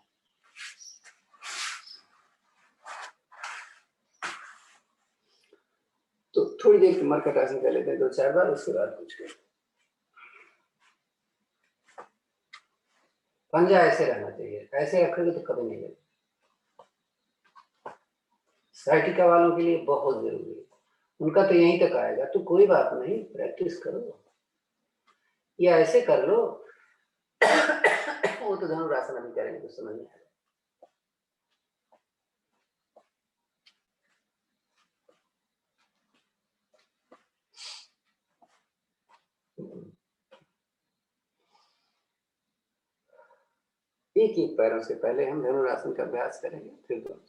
Speaker 2: तो थोड़ी देर कमर का आसन कर लेते हैं 2-4 बार, उसके बाद कुछ कर। पंजा ऐसे रहना चाहिए, ऐसे रखोगे तो कभी नहीं लगेगा। साइटिका वालों के लिए बहुत जरूरी है, उनका तो यहीं तक आएगा। तो कोई बात नहीं, प्रैक्टिस करो, या ऐसे कर लो। वो तो धनुरासन अभी करेंगे तो समझ में आएगा। एक एक पैरों से पहले हम धनुरासन का अभ्यास करेंगे, फिर दोनों।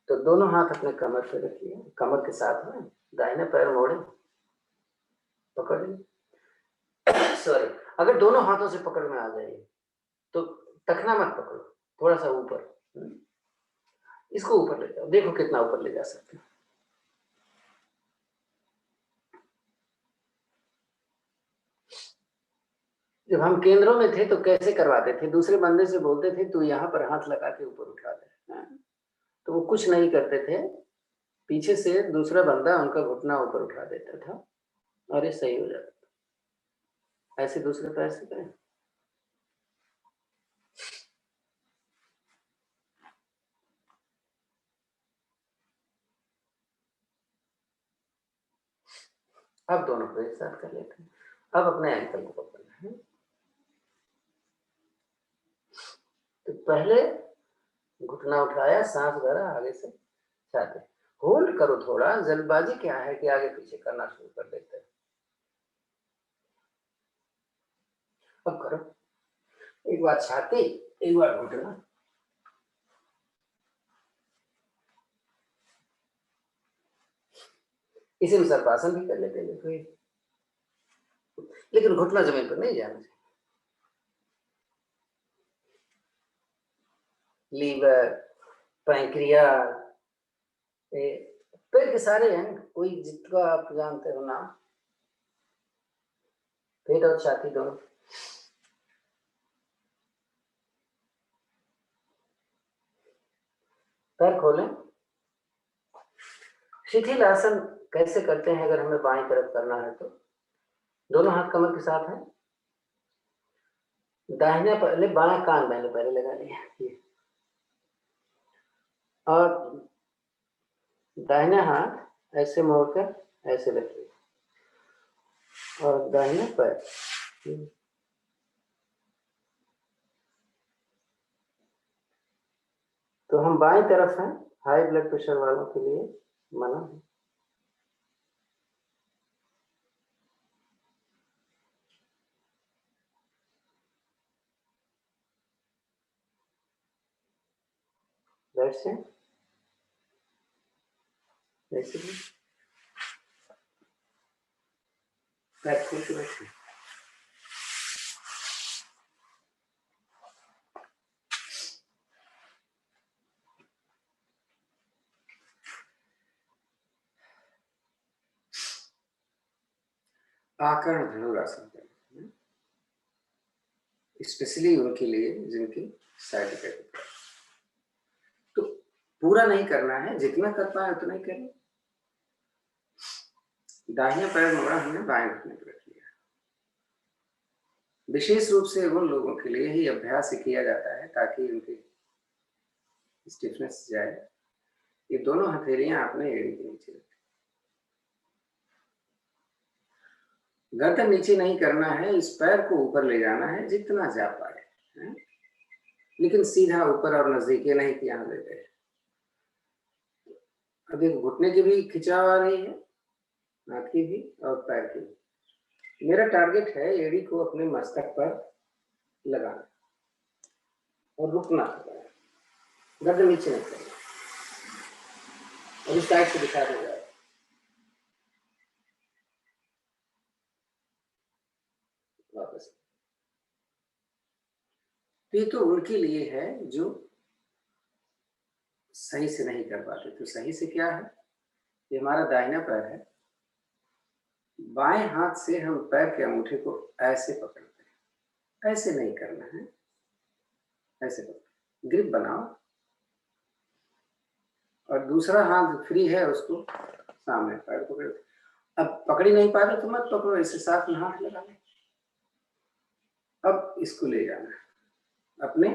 Speaker 2: तो दोनों हाथ अपने कमर पे रखिए, कमर के साथ में दाहिने पैर मोड़े, पकड़िए। सॉरी, अगर दोनों हाथों से पकड़ में आ जाइए तो टखना मत पकड़ो, थोड़ा सा ऊपर, इसको ऊपर ले जाओ, देखो कितना ऊपर ले जा सकते हैं। जब हम केंद्रों में थे तो कैसे करवाते थे, दूसरे बंदे से बोलते थे तू यहाँ पर हाथ लगा के ऊपर उठा दे, तो वो कुछ नहीं करते थे, पीछे से दूसरा बंदा उनका घुटना ऊपर उठा देता था और ये सही हो जाता था। ऐसे दूसरे पैर से करें। अब दोनों को एक साथ कर लेते हैं। अब अपने एंकल को पकड़ना है। तो पहले घुटना उठाया, सांस भरा, आगे से छाती होल्ड करो। थोड़ा जल्दबाजी क्या है कि आगे पीछे करना शुरू कर देते हैं। अब करो, एक बार छाती, एक बार घुटना। इसी में सर्पासन भी कर लेते हैं देखो, लेकिन घुटना जमीन पर नहीं जाना चाहिए। लीवर, पैंक्रियाज, पेट के सारे हैं, कोई जितना आप जानते हो ना, पेट और छाती दोनों। पैर खोलें। शिथिल आसन कैसे करते हैं, अगर हमें बाएं तरफ करना है तो दोनों हाथ कमर के साथ हैं, दाहिने पहले बाएं कान मैंने पहले लगा लिया, और दाहिने हाथ ऐसे मोड़कर ऐसे रखिए, और दाहिने पैर तो हम बाएं तरफ हैं हाई ब्लड प्रेशर वालों के लिए, मना है। बैठ से ऐसे ही पैर खोल के बैठे। आकर्ण धनुरासन करें, स्पेशली उनके लिए जिनकी साइड इफेक्ट। तो पूरा नहीं करना है, जितना कर पाए उतना ही करें। दाहिने पैर मोड़ा हमने बाएं घुटने पर रख लिया। विशेष रूप से उन लोगों के लिए ही अभ्यास किया जाता है ताकि उनकी स्टिफनेस जाए। ये दोनों हथेलियां अपने एड़ी के नीचे रखें। गर्दन नीचे नहीं करना है, इस पैर को ऊपर ले जाना है जितना जा पाए, लेकिन सीधा ऊपर और नजदीक, ये नहीं कि यहां ले गए। अब एक घुटने की भी खिंचाव आ रही है, हाथ की भी और पैर की भी। मेरा टारगेट है एड़ी को अपने मस्तक पर लगाना और रुकना है, गर्दन नीचे नहीं करना। और इस साइड से दिखा देगा वापस। ये तो उनके लिए है जो सही से नहीं कर पाते। तो सही से क्या है, ये हमारा दाहिना पैर है, बाएं हाथ से हम पैर के अंगूठे को ऐसे पकड़ते हैं, ऐसे नहीं करना है, ऐसे पकड़, ग्रिप बनाओ और दूसरा हाथ फ्री है उसको सामने पैर पकड़। अब पकड़ी नहीं पा रहे तो मत पकड़ो, इसे साथ में हाथ लगा ले। अब इसको ले जाना है अपने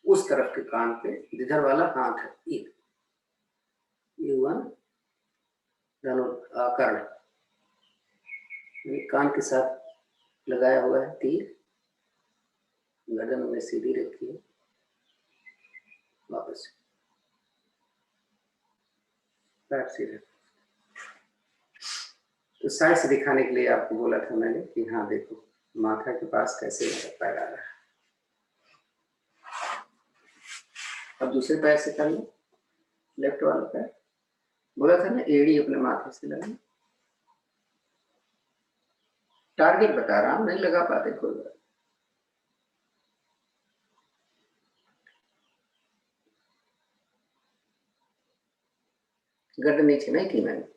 Speaker 2: उस तरफ के कान पे, जिधर वाला हाथ है। ये हुआ कर्ण, कान के साथ लगाया हुआ है तीर, गर्दन में सीधी रखी है, वापस पैर सीधे। तो साइड से दिखाने के लिए आपको बोला था मैंने कि हाँ देखो माथा के पास कैसे मेरा पैर आ रहा है। अब दूसरे पैर से कर लो, लेफ्ट वाला पैर। बोला था ना एड़ी अपने माथे से लगाना। टारगेट बता रहा हूं, नहीं लगा पाते कोई बात। गर्दन नीचे नहीं की मैंने,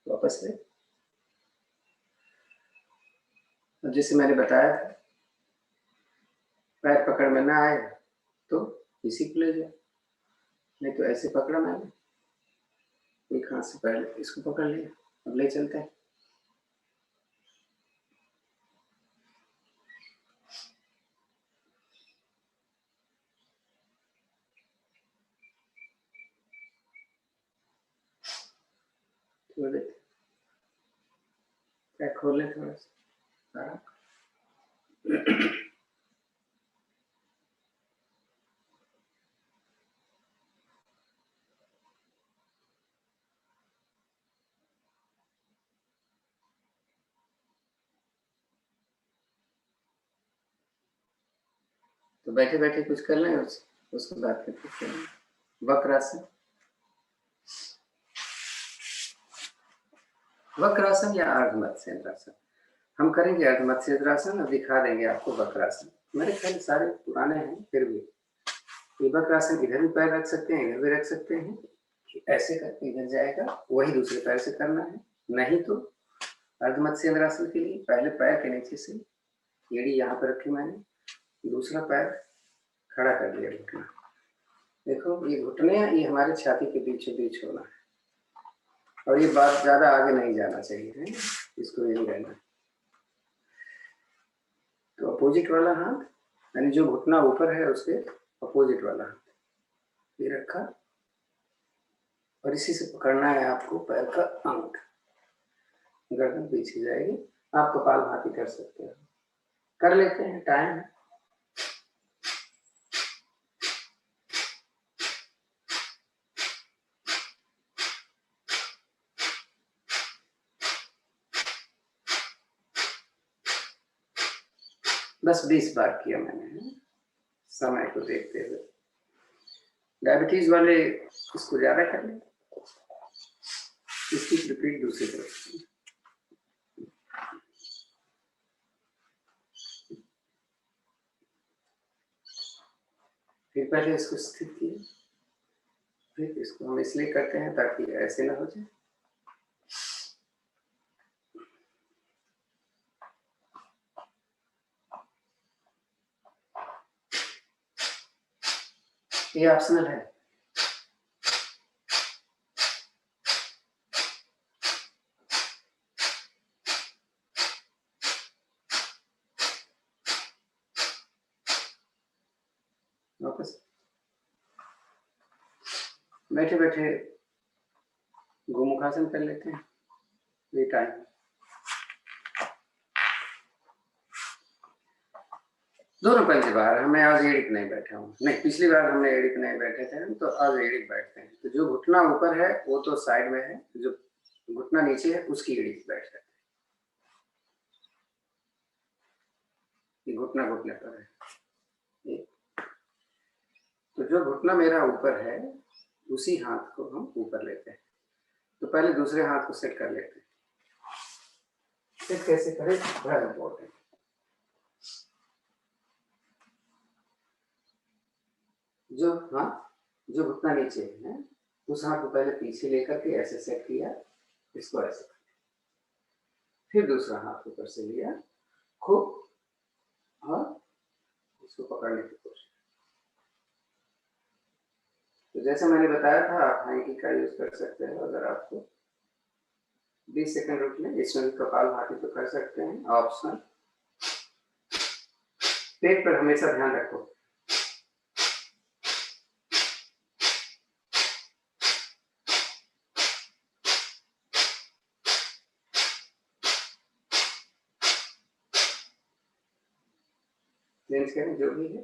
Speaker 2: वापस ले। जैसे मैंने बताया था, पैर पकड़ में ना आए तो इसी को ले जाए, नहीं तो ऐसे पकड़ा मैंने, एक हाथ से पहले इसको पकड़ लिया, अब ले चलते हैं। पैर खोल ले थोड़ा सा। तो बैठे बैठे कुछ कर लें, उसके बाद फिर कुछ करें। वक्रासन, वक्रासन या अर्धमत्स्येंद्रासन। हम करेंगे अर्धमत्स्येंद्रासन और दिखा देंगे आपको वक्रासन। मेरे ख्याल सारे पुराने हैं, फिर भी ये वक्रासन इधर भी पैर रख सकते हैं, इधर भी रख सकते हैं, ऐसे करके इधर जाएगा, वही दूसरे पैर से करना है। नहीं तो अर्धमत्स्येंद्रासन के लिए पहले पैर के नीचे से एड़ी यहाँ पर रखी मैंने, दूसरा पैर खड़ा कर लिया घुटना। देखो ये घुटने ये हमारे छाती के बीचों बीच होना है, और ये बात ज्यादा आगे नहीं जाना चाहिए है, इसको यही रहना है। तो अपोजिट वाला हाथ, यानी जो घुटना ऊपर है उसके अपोजिट वाला हाथ ये रखा, और इसी से पकड़ना है आपको पैर का अंक। गर्दन पीछे जाएगी, आप कपालभाति कर सकते हो, कर लेते हैं, टाइम है।
Speaker 1: बस 20 बार किया मैंने, समय को देखते हुए। डायबिटीज वाले इसको ज्यादा कर लें, इसकी रिपीट दूसरी तरफ। फिर पहले इसको स्थिर किए, फिर इसको हम इसलिए करते हैं ताकि ऐसे ना हो जाए। ये ऑप्शनल है। वापस बैठे बैठे गोमुखासन कर लेते हैं। ये टाइम दोनों पंजे बाहर। मैं आज एड़िक नहीं बैठा हूँ, नहीं पिछली बार हमने एड़िक नहीं बैठे थे, तो आज एड़िक बैठते हैं। तो जो घुटना ऊपर है वो तो साइड में है, जो घुटना नीचे है उसकी एड़िक बैठ जाते हैं। घुटना घुटने पर है, तो जो घुटना मेरा ऊपर है उसी हाथ को हम ऊपर लेते हैं। तो पहले दूसरे हाथ को सेट कर लेते हैं। सेट कैसे करें, बड़ा इम्पोर्टेंट। जो हाथ जो घुटना नीचे है उस हाथ को पहले पीछे लेकर के ऐसे सेट किया, इसको ऐसे, फिर दूसरा हाथ ऊपर से लिया खूब और इसको पकड़ने की कोशिश। तो जैसे मैंने बताया था, आप हैंकी का यूज कर सकते हैं। अगर आपको 20 सेकंड रुक लें, इसमें भी कपाल भाती तो कर सकते हैं, ऑप्शनल। पेट पर हमेशा ध्यान रखो। चेंज करें जो भी है।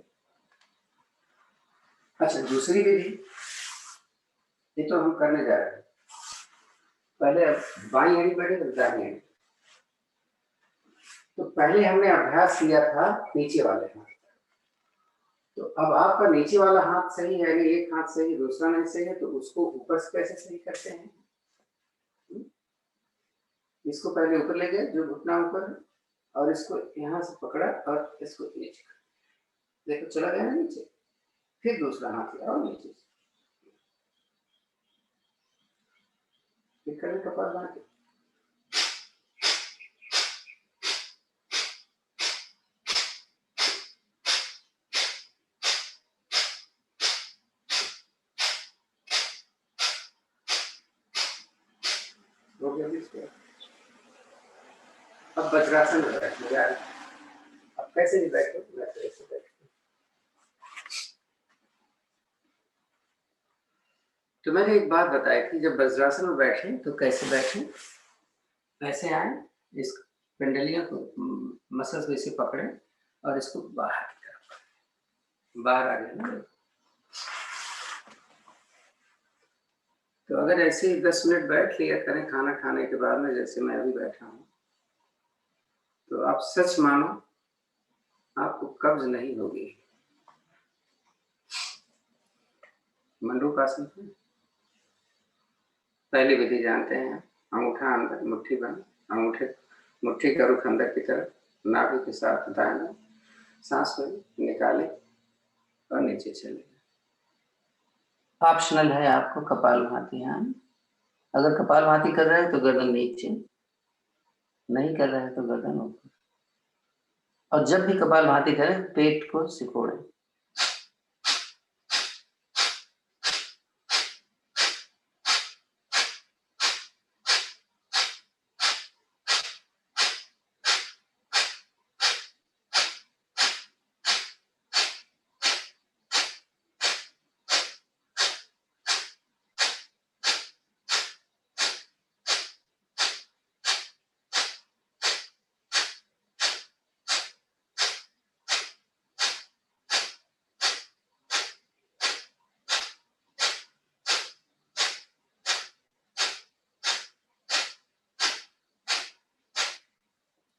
Speaker 1: अच्छा, दूसरी विधि ये तो हम करने जा रहे हैं। पहले बाई एड़ी बैठे तो दाहिनी एड़ी। तो पहले हमने अभ्यास किया था नीचे वाले हाथ, तो अब आपका नीचे वाला हाथ सही है, यानी एक हाथ सही दूसरा नहीं सही है, तो उसको ऊपर से कैसे सही करते हैं। इसको पहले ऊपर ले गए, जो घुटना ऊपर है, और इसको यहाँ से पकड़ा और इसको नीचे, देखो चला गया ना नीचे। फिर दूसरा हाथ लिया और नीचे, फिर करें कपाल भाती। हो गया इसको। अब वज्रासन में बैठो यार। अब कैसे भी बैठो, मैं तो ऐसे बैठो। तो मैंने एक बात बताई थी, जब वज्रासन में बैठे तो कैसे बैठे, ऐसे आए, इस पिंडलियों को मसल्स को इसे पकड़े और इसको बाहर की तरफ, बाहर आ गया ना। तो अगर ऐसे ही 10 मिनट बैठ लिया करें खाना खाने के बाद में, जैसे मैं अभी बैठा हूँ, तो आप सच मानो आपको कब्ज नहीं होगी। मंडूकासन पहली विधि जानते हैं। अंगूठा अंदर, मुट्ठी बंद, अंगूठे मुट्ठी का रुख अंदर की तरफ, नाभि के साथ दाएं, सांस में निकाले और नीचे चले। ऑप्शनल है आपको कपालभाति। हाँ, अगर कपालभाति कर रहे हैं तो गर्दन नीचे, नहीं कर रहे हैं तो गर्दन ऊपर। और जब भी कपालभाति करें पेट को सिकोड़ें।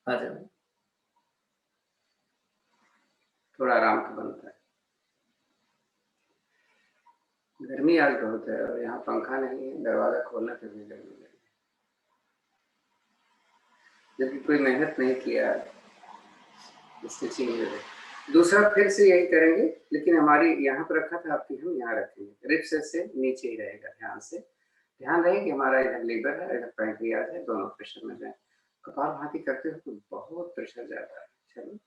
Speaker 1: आ जाओ। थोड़ा आराम तो बनता है। गर्मी आज बहुत है और यहाँ पंखा नहीं है, दरवाजा खोलने पे भी गर्मी लगी, जबकि कोई मेहनत नहीं किया स्टिचिंग में। दूसरा फिर से यही करेंगे, लेकिन हमारी यहाँ पर रखा था, आपकी हम यहाँ रखेंगे। रिप्स से नीचे ही रहेगा, ध्यान रहे कि हमारा इधर लीवर है, इधर पैंक्रियाज है, दोनों प्रेशर में जाए। कपालभाति करते हो तो बहुत प्रेशर जाता है। चलो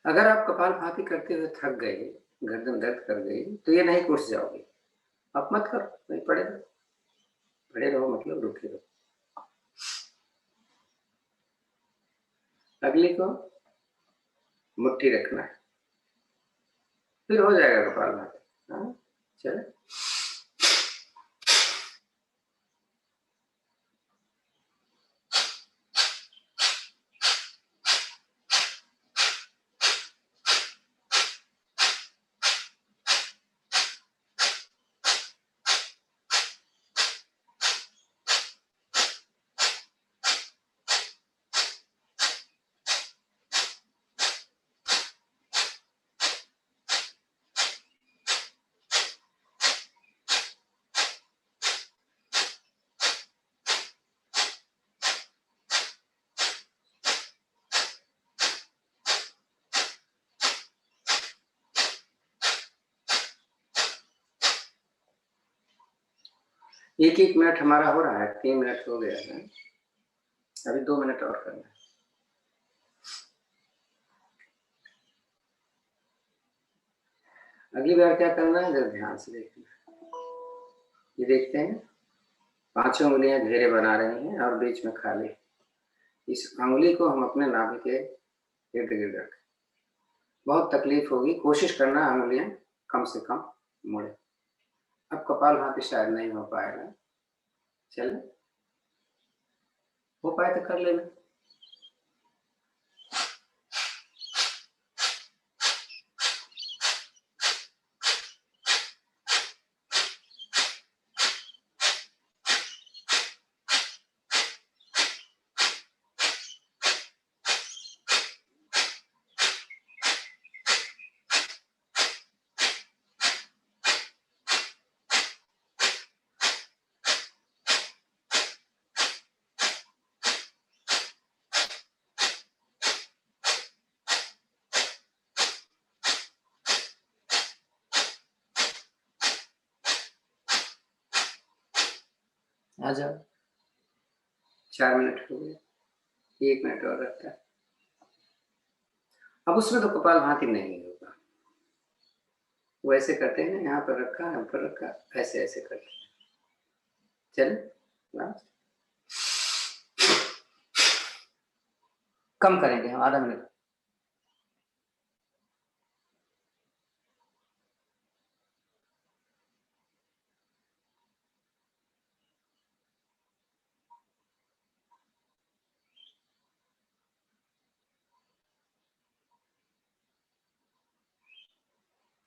Speaker 1: अगर आप कपालभाति करते हुए थक गए, गर्दन दर्द कर गई, तो ये नहीं उठ जाओगे, आप मत करो, नहीं पड़ेगा, खड़े रहो, मतलब रुके रहो। अगली को मुट्ठी रखना है, फिर हो जाएगा कपालभाति। हाँ चले। एक एक मिनट हमारा हो रहा है, 3 मिनट हो गया है, अभी 2 मिनट और करना है। अगली बार क्या करना है, जरा ध्यान से देखना है। ये देखते हैं 5 उंगलियां घेरे बना रही हैं और बीच में खाली। इस उंगली को हम अपने नाभि के इर्द गिर्द रखें। बहुत तकलीफ होगी, कोशिश करना उंगलियां कम से कम मुड़े। अब कपालभाति शायद नहीं हो पाएगा, चले, हो पाए तो कर लेना। आ जाओ, 4 मिनट हो गए, 1 मिनट और रहता है। अब उसमें तो कपालभाति नहीं होगा, वो ऐसे करते हैं, यहाँ पर रखा, यहाँ पर रखा, ऐसे ऐसे करते हैं। चले लास्ट, कम करेंगे हम, आधा मिनट।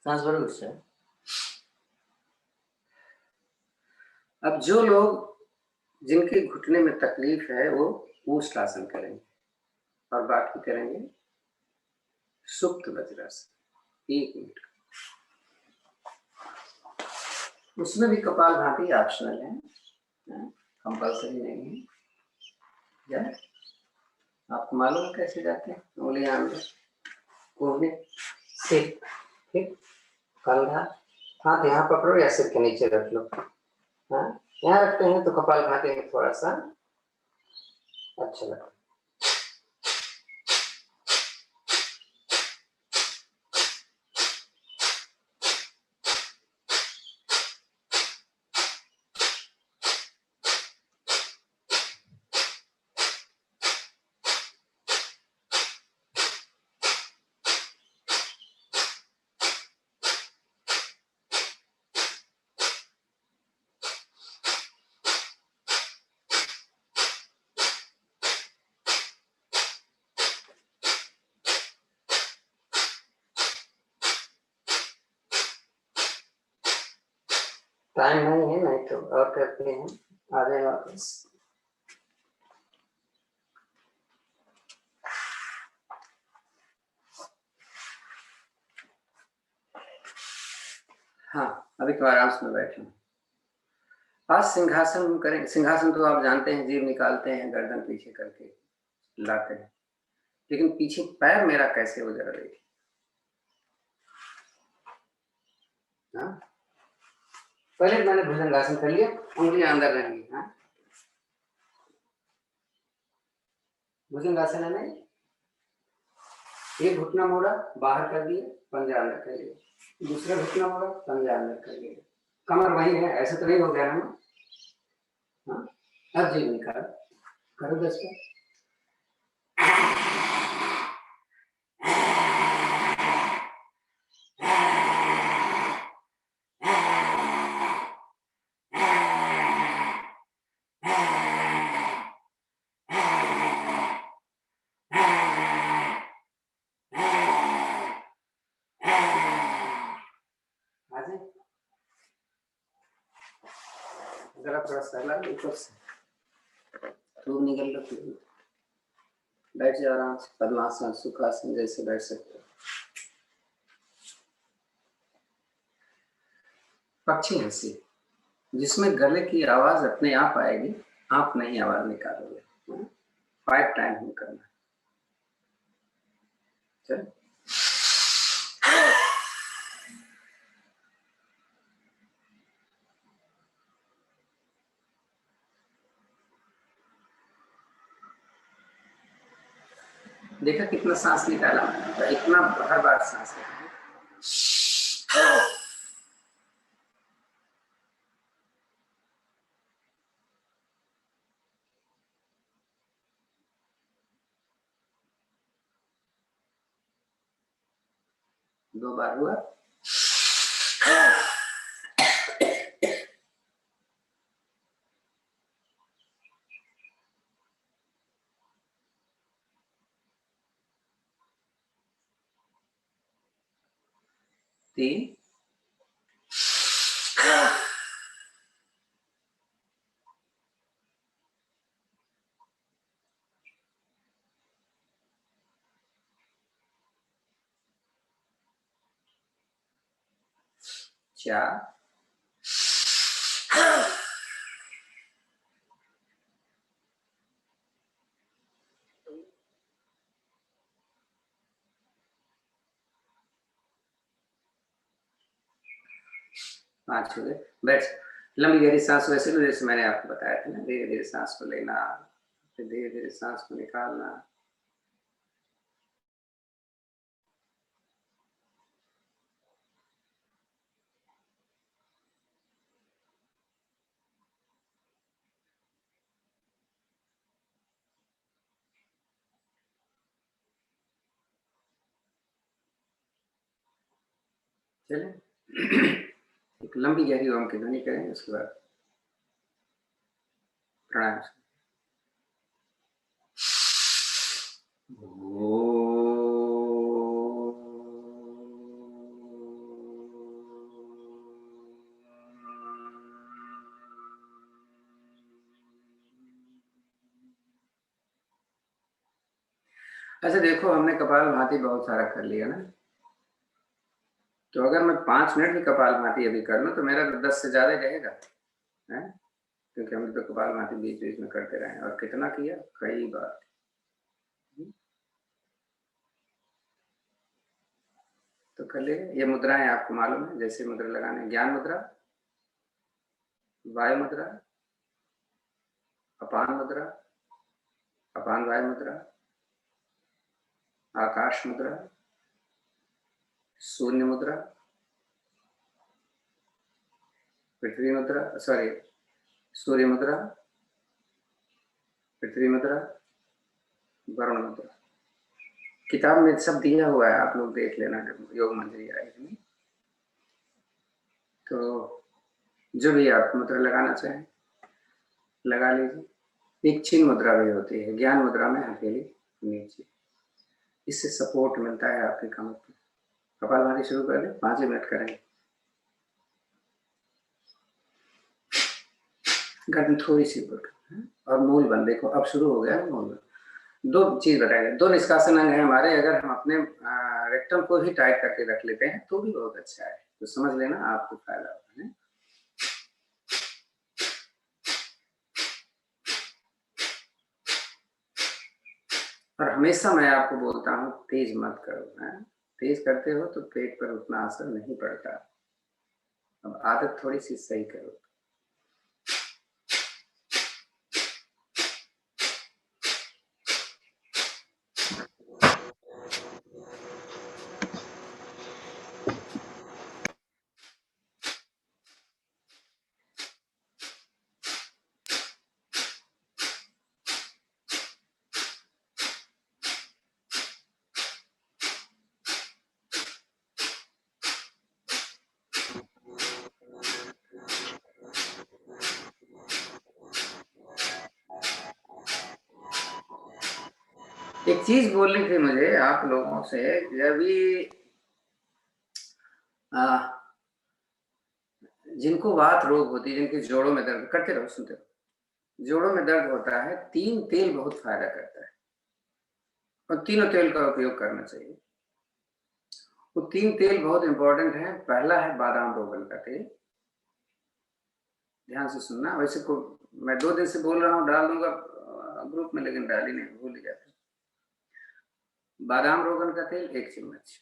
Speaker 1: सांस भरो उससे। अब जो लोग जिनके घुटने में तकलीफ है वो ऊष्टासन करेंगे और बाकी करेंगे सुप्त वज्रासन। 1 मिनट, उसमें भी कपालभाति ऑप्शनल है, कंपल्सरी नहीं है। या आपको मालूम है कैसे जाते हैं, उंगलियां अंदर कोहनी से, ठीक, कंधा, हाथ यहाँ पकड़ो या सिर के नीचे रख लो। हाँ, यहाँ रखते हैं तो कपालभाति में थोड़ा सा अच्छा लगता है।
Speaker 2: टाइम नहीं है, नहीं तो और करते हैं, आ जाए वापस। हाँ, अभी तो आराम से बैठे हैं। आज सिंहासन करें। सिंहासन तो आप जानते हैं, जीभ निकालते हैं, गर्दन पीछे करके लाते हैं, लेकिन पीछे पैर मेरा कैसे उजड़ रही थी। हाँ, पहले मैंने भुजंगासन कर लिया, उंगलियां अंदर रहेंगी। हाँ, भुजंगासन है नहीं, एक घुटना मोड़ा, बाहर कर दिया, पंजा अंदर कर लिया, दूसरा घुटना मोड़ा, पंजा अंदर कर लिया, कमर वही है, ऐसा तो नहीं हो गया ना। हाँ, अब जीभ निकाल, करो 10 बार। जरा थोड़ा सहला ऊपर से, धूप निकल रही है। बैठ जा आराम से, पद्मासन, सुखासन जैसे बैठ सकते हो। पक्षी हंसी, जिसमें गले की आवाज अपने आप आएगी, आप नहीं आवाज निकालोगे। 5 टाइम हम करना। चल, देखा कितना सांस निकाला, इतना हर बार सांस लेना। 2 बार हुआ। तीन, 4, 5 हो गए। बैठ, लंबी गहरी सांस वैसे लो जैसे मैंने आपको बताया था ना, धीरे धीरे सांस को लेना, फिर धीरे धीरे सांस को निकालना। चले, एक लंबी गहरी ओम की ध्वनि करेंगे, उसके बाद प्राणायाम। अच्छा देखो, हमने कपालभाति बहुत सारा कर लिया ना, तो अगर मैं 5 मिनट की कपालभाति अभी कर लूं तो मेरा तो 10 से ज्यादा रहेगा, है? क्योंकि हम तो कपालभाति बीच बीच में करते रहे, और कितना किया, कई बार। तो कर ले। ये मुद्राएं आपको मालूम है, जैसे मुद्रा लगाने, ज्ञान मुद्रा, वायु मुद्रा, अपान मुद्रा, अपान वायु मुद्रा, आकाश मुद्रा, शून्य मुद्रा, पृथ्वी मुद्रा, सॉरी सूर्य मुद्रा, पृथ्वी मुद्रा, वरुण मुद्रा। किताब में सब दिया हुआ है, आप लोग देख लेना जब योग मंजरी आएगी। तो जो भी आप मुद्रा लगाना चाहें लगा लीजिए। एक चिन्ह मुद्रा भी होती है, ज्ञान मुद्रा में हथेली नीचे, इससे सपोर्ट मिलता है आपके कमर पर। कपालभाति शुरू कर दें, 5 मिनट करेंगे। गर्दन थोड़ी सी ऊपर और मूल बंद। देखो अब शुरू हो गया मूल बंद। दो चीज बताएंगे, दो निष्कासन अंग है हमारे, अगर हम अपने रेक्टम को ही टाइट करके रख लेते हैं तो भी बहुत अच्छा है, तो समझ लेना आपको फायदा होगा। और हमेशा मैं आपको बोलता हूँ तेज मत करो, है तेज करते हो तो पेट पर उतना असर नहीं पड़ता। अब आदत थोड़ी सी सही करो। एक चीज बोलनी थी मुझे आप लोगों से, जब भी जिनको वात रोग होती है, जिनके जोड़ों में दर्द, करते रहो सुनते रहो, जोड़ों में दर्द होता है, 3 तेल बहुत फायदा करता है और तीनों तेल का उपयोग करना चाहिए। वो 3 तेल बहुत इंपॉर्टेंट है। पहला है बादाम रोगन का तेल, ध्यान से सुनना। वैसे को मैं 2 दिन से बोल रहा हूँ, डाल दूंगा ग्रुप में, लेकिन डाल ही नहीं, भूल ही जाता। बादाम रोगन का तेल 1 चम्मच,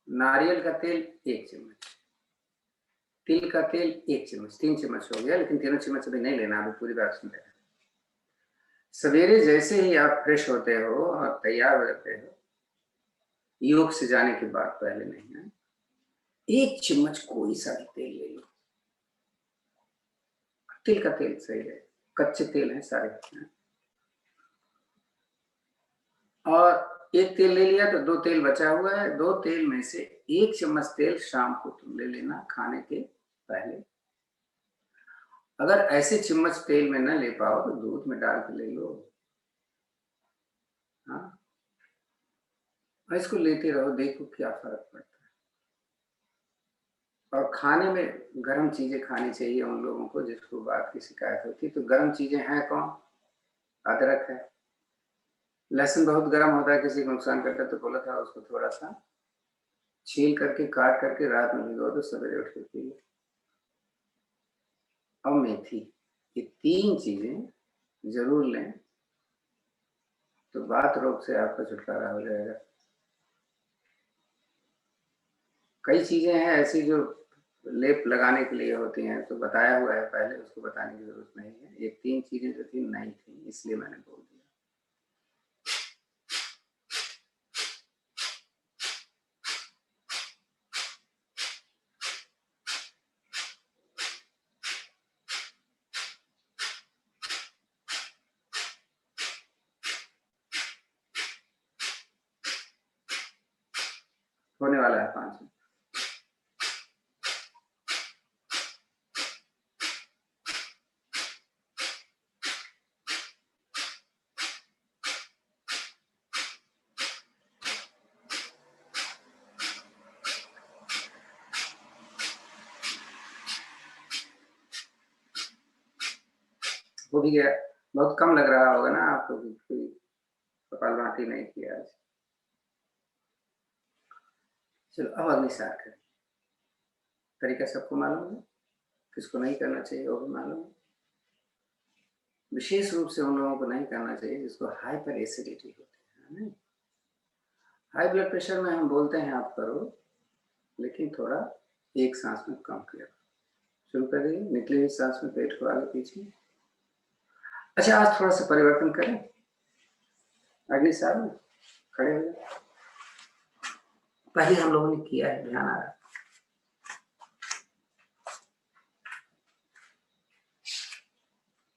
Speaker 2: नारियल का तेल 1 चम्मच, तिल का तेल 1 चम्मच, 3 चम्मच हो गया, लेकिन तीनों चम्मच अभी नहीं लेना, अभी पूरी बात सुन लेना। सवेरे जैसे ही आप फ्रेश होते हो और तैयार हो जाते हो, योग से जाने के बाद, पहले नहीं है, 1 चम्मच कोई सा भी तेल ले लो। तिल का तेल सही है, कच्चे तेल हैं सारे, और 1 तेल ले लिया तो 2 तेल बचा हुआ है। 2 तेल में से 1 चम्मच तेल शाम को तुम ले लेना खाने के पहले। अगर ऐसे चम्मच तेल में न ले पाओ तो दूध में डाल के ले लो। हाँ, इसको लेते रहो, देखो क्या फर्क पड़ता है। और खाने में गर्म चीजें खानी चाहिए उन लोगों को जिसको बात की शिकायत होती है। तो गर्म चीजें हैं कौन? अदरक है, लहसुन बहुत गर्म होता है, किसी को नुकसान करता है, तो बोला था उसको थोड़ा सा छील करके काट करके रात में भिगो दो, सवेरे उठ के पी लो। और मेथी, ये 3 चीजें जरूर लें तो वात रोग से आपका छुटकारा हो जाएगा। कई चीजें हैं ऐसी जो लेप लगाने के लिए होती हैं, तो बताया हुआ है पहले, उसको बताने की जरूरत नहीं है। ये 3 चीजें जो थी नहीं थी, इसलिए मैंने बोल दिया। होने वाला है 5 मिनट। हो भी गया। बहुत कम लग रहा होगा ना आपको, कोई कपालभाति नहीं किया आज। चलो अब अगली सार करें। तरीका सबको मालूम है, किसको नहीं करना चाहिए वो भी मालूम है। विशेष रूप से उन लोगों को नहीं करना चाहिए जिसको हाइपर एसिडिटी होती है। हाई ब्लड प्रेशर में हम बोलते हैं आप करो, लेकिन थोड़ा एक सांस में कम किया। शुरू करिए, निकली हुई सांस में पेट को आगे पीछे। अच्छा, आज थोड़ा सा परिवर्तन करें। अगली साल में खड़े हो जाए, पहले हम लोगों ने किया है, ध्यान आ रहा है।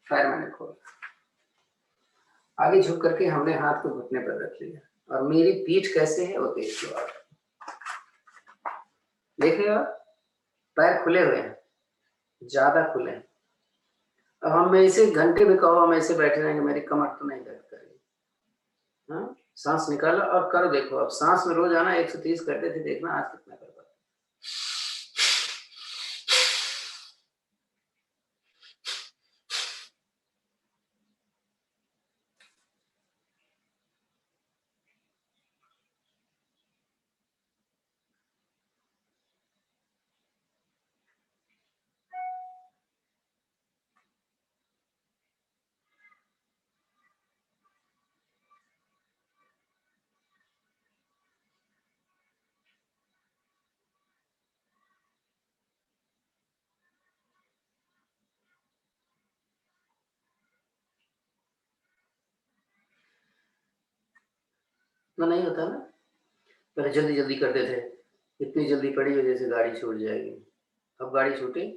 Speaker 2: पैर मैंने खोला, आगे झुक करके हमने हाथ को घुटने पर रख लिया, और मेरी पीठ कैसे है वो देख लो आप। देख रहे हो, पैर खुले हुए हैं, ज्यादा खुले हैं। अब हम में इसे घंटे भी कहो हम ऐसे बैठे रहेंगे, मेरी कमर तो नहीं दर्द करेगी। हाँ, सांस निकालो और करो, देखो अब सांस में रोज आना 130 करते थे, देखना आज कितना कर पाते। ना नहीं होता ना, पहले जल्दी जल्दी करते थे, इतनी जल्दी पड़ी हो जैसे गाड़ी छूट जाएगी। अब गाड़ी छूटे?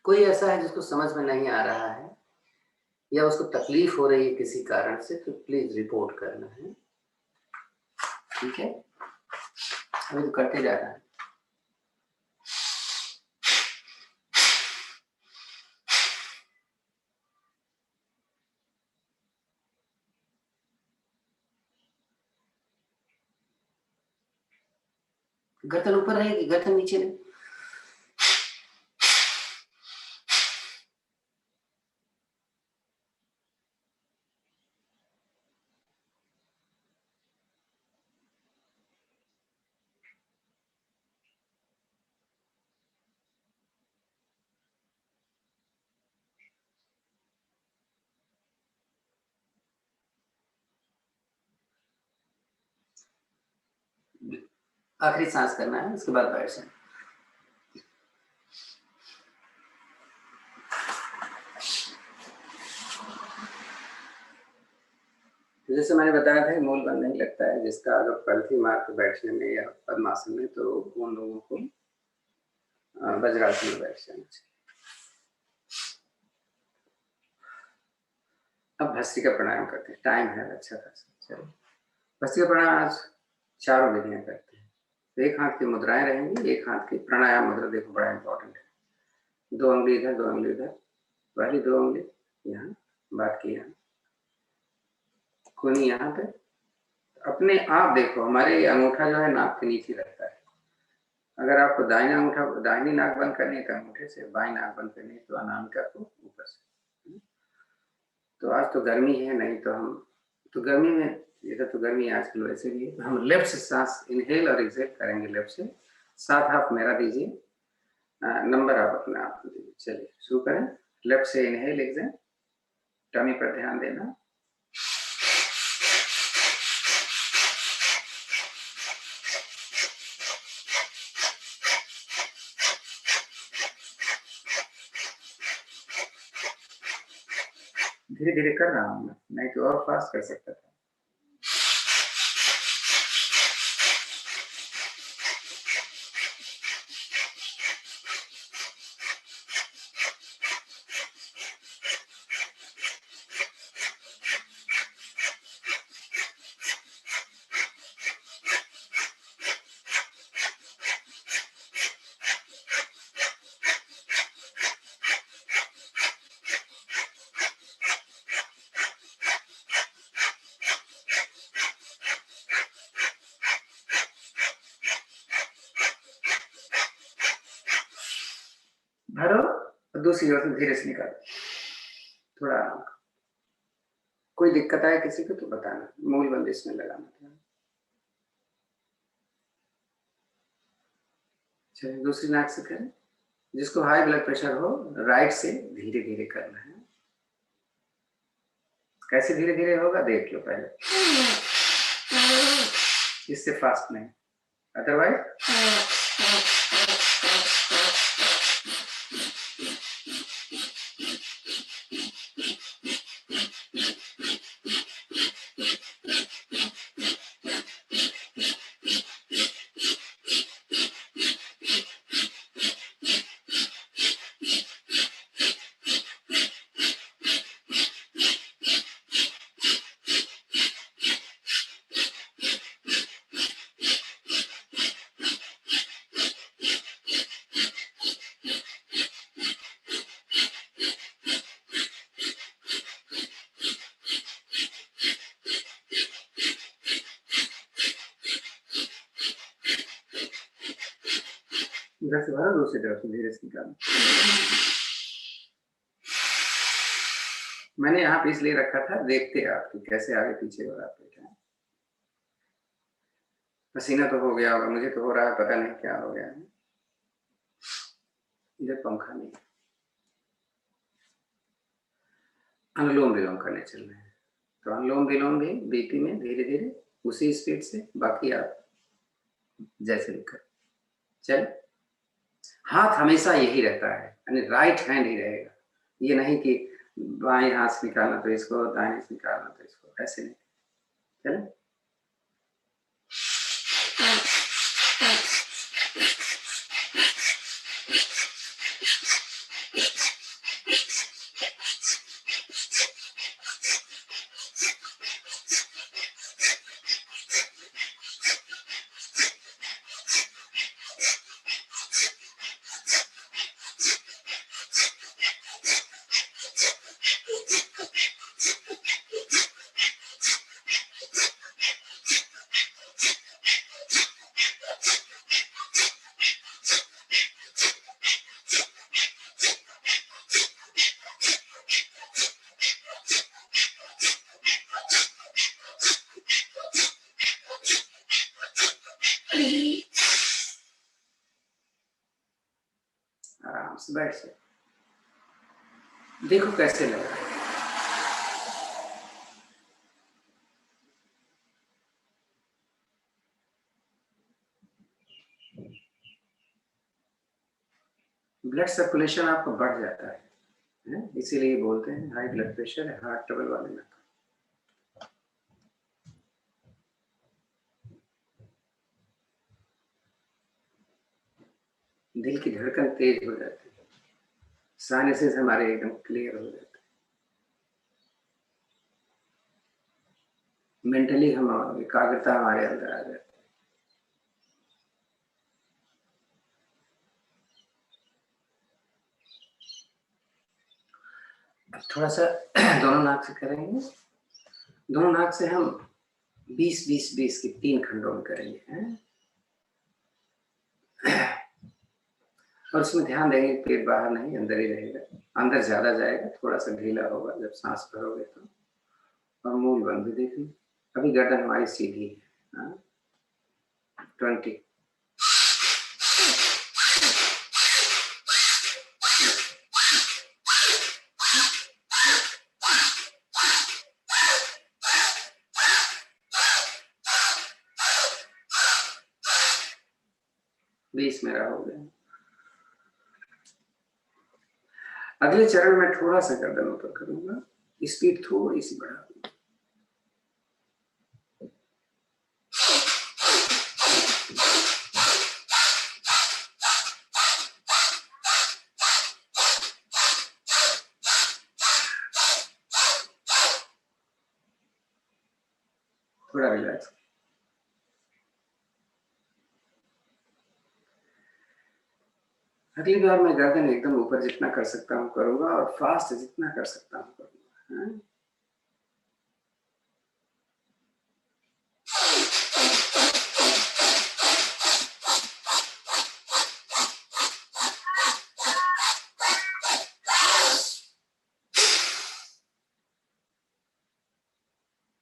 Speaker 2: कोई ऐसा है जिसको समझ में नहीं आ रहा है या उसको तकलीफ हो रही है किसी कारण से, तो प्लीज रिपोर्ट करना है, ठीक है? अभी तो करते जा रहा है। गर्दन ऊपर रहेगी, गर्दन नीचे नहीं। आखिरी सांस करना है, उसके बाद बैठ जाए। जैसे मैंने बताया था, मूल बल नहीं लगता है, जिसका अगर पलथी मार के बैठने में या पद्मासन में, तो उन लोगों को वज्रासन में बैठ जाना चाहिए। अब भस्त्रिका प्राणायाम करते हैं, टाइम है अच्छा खासा। चलो, भस्त्रिका प्राणायाम आज चारों विधियां करते हैं। तो एक हाथ की मुद्राएं रहेंगी, एक हाथ की प्राणायाम मुद्रा देखो बड़ा इंपॉर्टेंट है। 2 उंगली इधर, 2 उंगली इधर, पहली 2 उंगली यहाँ, बाकी यहाँ, कोनी यहाँ पे। अपने आप देखो, हमारे अंगूठा जो है नाक के नीचे रहता है। अगर आपको दाहिना अंगूठा, दाहिनी नाक बंद करनी है तो अंगूठे से, बाई नाक बंद करनी है तो अनामिका को ऊपर से। तो आज तो गर्मी है, नहीं तो हम तो गर्मी में, इधर तो गर्मी आजकल वैसे भी है, तो हम लेफ्ट से सांस इनहेल और एक्सेल करेंगे लेफ्ट से। 7 हाथ मेरा दीजिए, नंबर आप अपने आप को दीजिए। चलिए शुरू करें। लेफ्ट से इनहेल एक्सेल, टमी पर ध्यान देना। धीरे धीरे कर रहा हूं मैं, नहीं तो और फास्ट कर सकता था। भरो और दूसरी ओर से धीरे से निकालो, थोड़ा आराम। कोई दिक्कत आए किसी को तो बताना, मूल बंदिश में लगाना था। चलिए दूसरी नाक से करें। जिसको हाई ब्लड प्रेशर हो, राइट से धीरे धीरे करना है। कैसे धीरे धीरे होगा देख लो पहले, इससे फास्ट नहीं, अदरवाइज इधर से भरो, दूसरी तरफ से धीरे से निकालो। मैंने यहाँ पे इसलिए रखा था, देखते आप कि कैसे आगे पीछे हो रहा है।
Speaker 1: पसीना तो हो गया होगा, मुझे तो हो रहा है, पता नहीं क्या हो गया है। इधर पंखा नहीं। अनुलोम विलोम करने चल रहे हैं, तो अनुलोम विलोम भी बीपी में धीरे धीरे उसी स्पीड से, बाकी आप जैसे भी कर चल। हाथ हमेशा यही रहता है, यानी राइट हैंड ही रहेगा, ये नहीं कि बाएं हाथ से निकालना तो इसको, दाएं से निकालना तो इसको, ऐसे नहीं। चले। आराम से बैठ से देखो कैसे लग रहा है। ब्लड सर्कुलेशन आपको बढ़ जाता है? इसीलिए बोलते हैं हाई ब्लड प्रेशर है, हार्ट ट्रबल वाले में। दिल की धड़कन तेज हो जाती है, साइनसेस हमारे एकदम क्लियर हो जाते हैं, मेंटली हम एकाग्रता हमारे अंदर आ जाती है। थोड़ा सा दोनों नाक से करेंगे, दोनों नाक से हम 20-20-20 के 3 खंडों में करेंगे हैं? और उसमें ध्यान देंगे पेट बाहर नहीं अंदर ही रहेगा, अंदर ज्यादा जाएगा, थोड़ा सा ढीला होगा जब सांस भरोगे तो। और मूल बंद भी देखिए, अभी गर्दन हमारी सीधी है। 20 20 मेरा हो गया। अगले चरण में थोड़ा सा गर्दन ऊपर करूंगा, स्पीड थोड़ी सी बढ़ा दूंगा। थोड़ा रिलैक्स। अगली बार मैं गर्दन एकदम ऊपर जितना कर सकता हूँ करूंगा, और फास्ट जितना कर सकता हूँ करूंगा।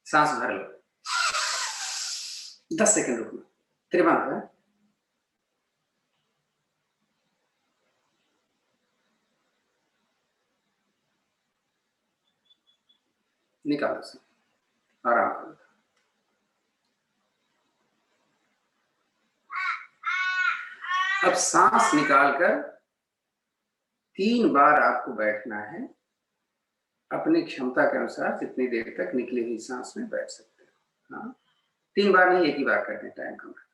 Speaker 1: सांस भर लो, 10 सेकंड रुकना, त्रिभंग है। निकालो से, आराम करो। अब सांस निकालकर 3 बार आपको बैठना है, अपनी क्षमता के अनुसार जितनी देर तक निकली हुई सांस में बैठ सकते हो। हाँ, 3 बार नहीं, एक ही बार करते हैं, टाइम कम है।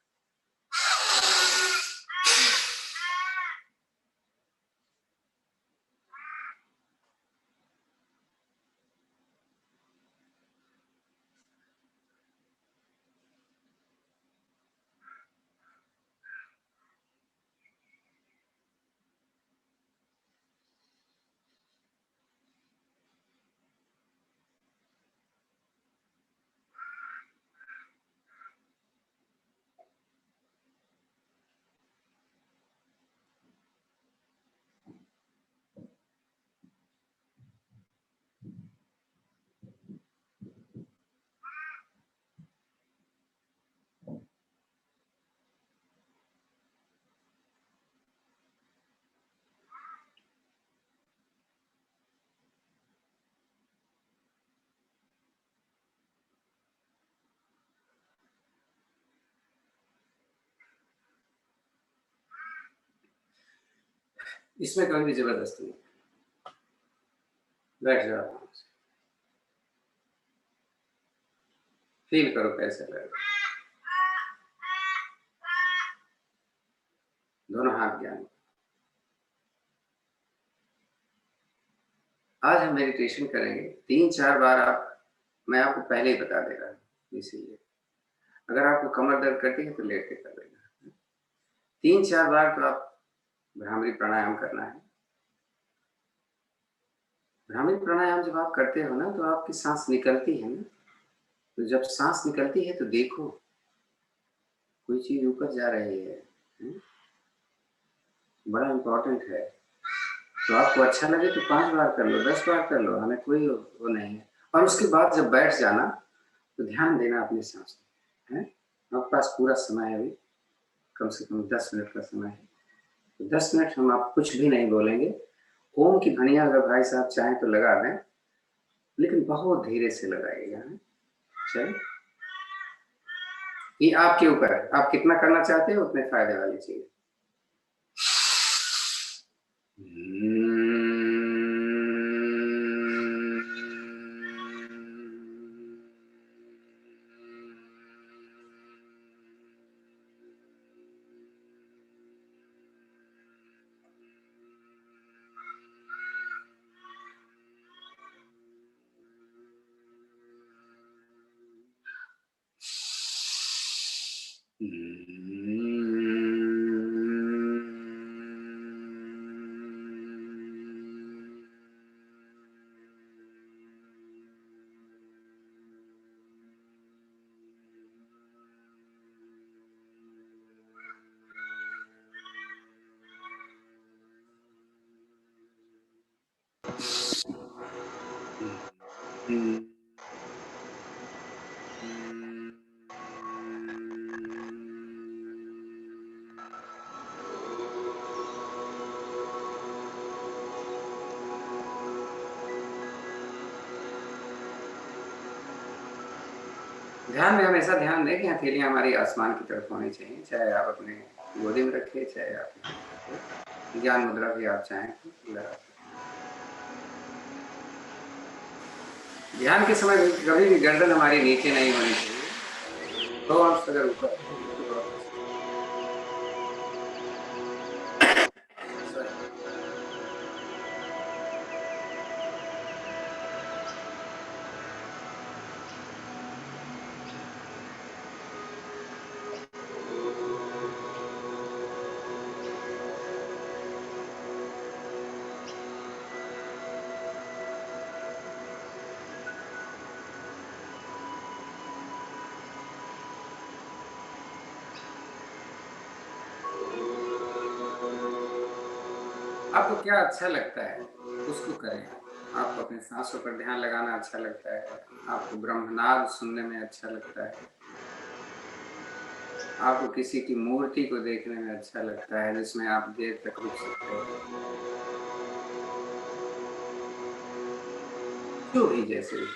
Speaker 1: इसमें कभी भी जबरदस्ती नहीं। बैठ जाओ आराम से, फील करो कैसे लग रहा है। दोनों हाथ ज्ञान। आज हम मेडिटेशन करेंगे 3-4 बार। मैं आपको पहले ही बता दे रहा हूँ, इसीलिए अगर आपको कमर दर्द करती है तो लेट के कर लेना। 3-4 बार तो आप भ्रामरी प्राणायाम करना है। भ्रामरी प्राणायाम जब आप करते हो ना, तो आपकी सांस निकलती है ना, तो जब सांस निकलती है तो देखो कोई चीज ऊपर जा रही है। बड़ा इम्पोर्टेंट है। तो आपको अच्छा लगे तो 5 बार कर लो, 10 बार कर लो, हमें कोई वो नहीं है। और उसके बाद जब बैठ जाना तो ध्यान देना अपनी सांस में। आपके पास पूरा समय है, अभी कम से कम 10 मिनट का समय है। तो 10 मिनट हम आप कुछ भी नहीं बोलेंगे। ओम की ध्वनियाँ अगर भाई साहब चाहें तो लगा दें, लेकिन बहुत धीरे से लगाइएगा। चलिए, ये आपके ऊपर है, आप कितना करना चाहते हैं उतने फायदे वाली चीज। ध्यान में हमेशा ध्यान दें कि हथेलियाँ हमारी आसमान की तरफ होनी चाहिए, चाहे आप अपने गोदी में रखें, चाहे आप ज्ञान मुद्रा भी आप चाहें तो लगा। ध्यान के समय कभी भी गर्दन हमारी नीचे नहीं होनी चाहिए, तो आप अगर ऊपर आपको क्या अच्छा लगता है उसको करें। आपको अपने सांसों पर ध्यान लगाना अच्छा लगता है, आपको ब्रह्मनाद सुनने में अच्छा लगता है, आपको किसी की मूर्ति को देखने में अच्छा लगता है जिसमें आप देर तक रुक सकते हो, जो भी जैसे भी।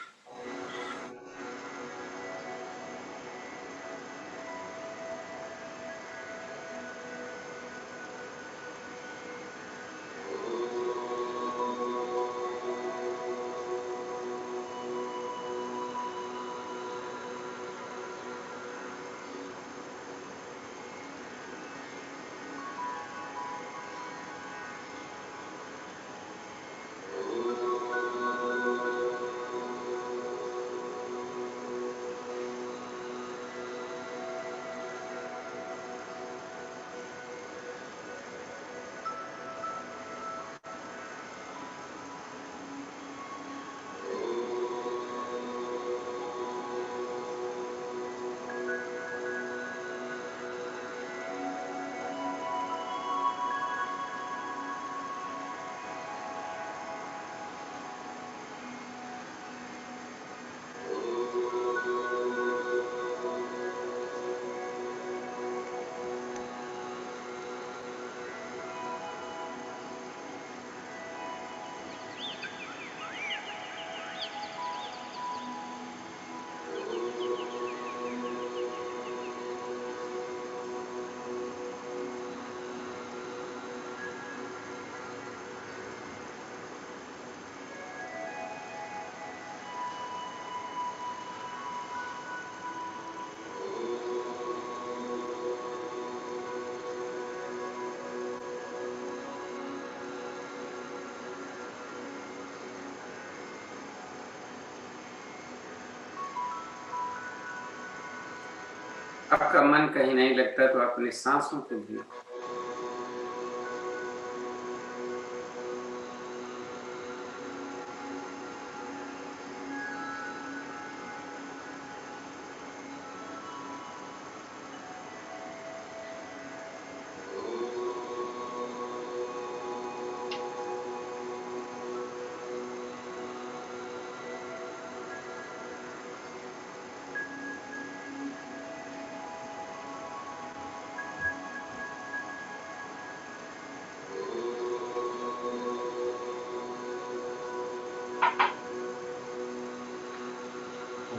Speaker 2: आपका मन कहीं नहीं लगता तो अपनी सांसों को भी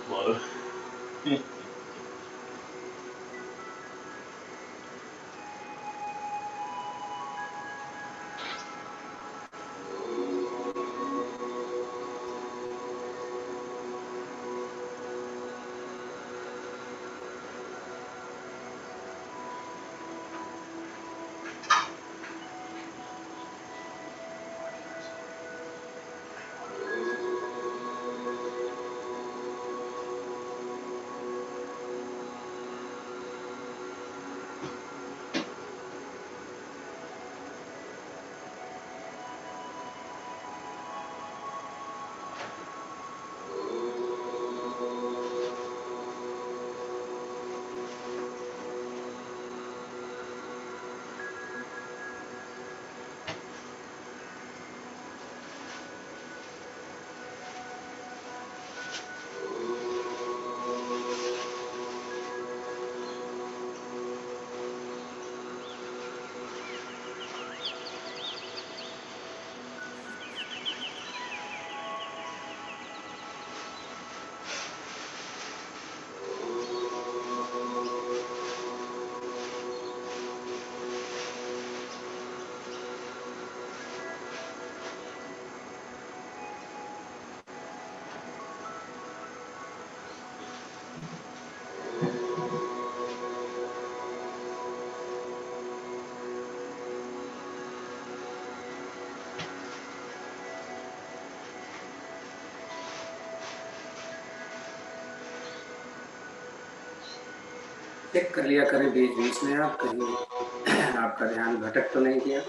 Speaker 3: Low.
Speaker 2: चेक कर लिया करें बीच बीच में आप कहीं आपका ध्यान भटक तो नहीं गया।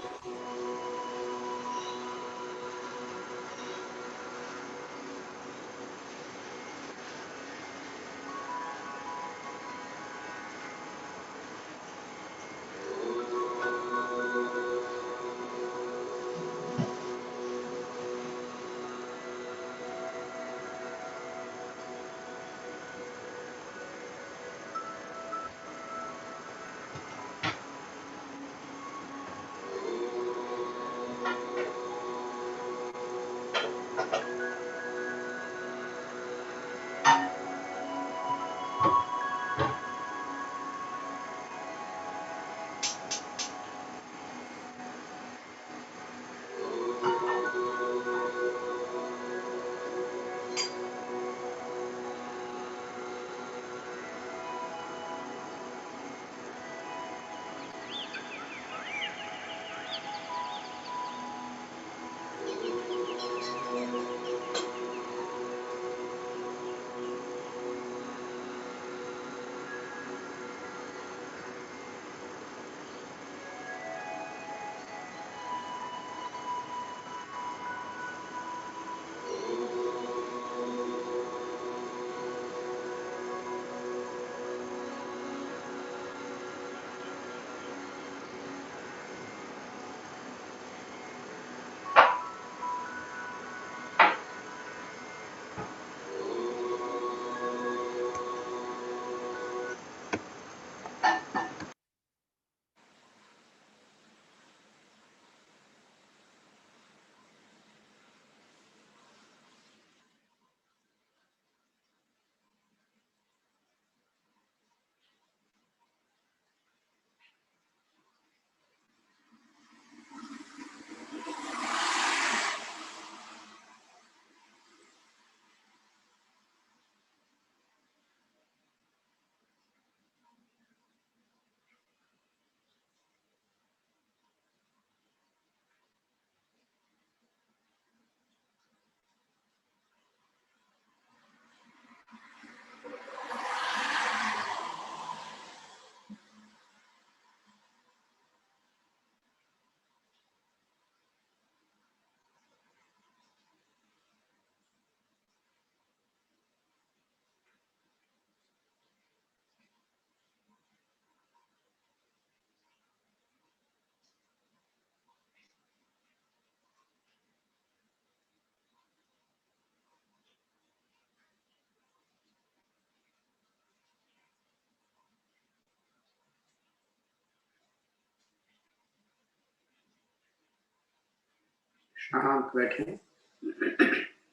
Speaker 1: शांत बैठे,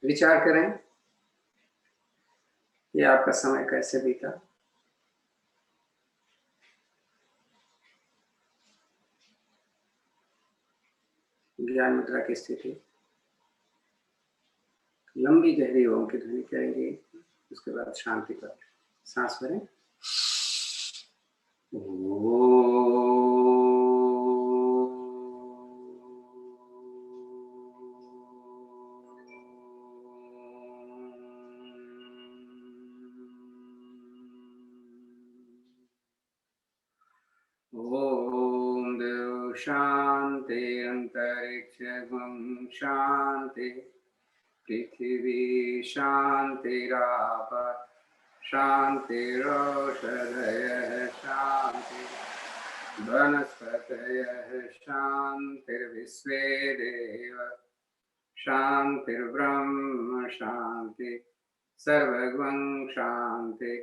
Speaker 1: विचार करें कि आपका समय कैसे बीता। ज्ञान मुद्रा की स्थिति। लंबी गहरी ओम की ध्वनि करेंगे, उसके बाद शांति पर सांस भरें। ओम देव शांति अंतरिक्ष शांति पृथिवी शांतिराप शांतिरोषधयः शांति वनस्पतयः शांतिर्विश्वे देव शांतिर्ब्रह्म शांति सर्वगं शांति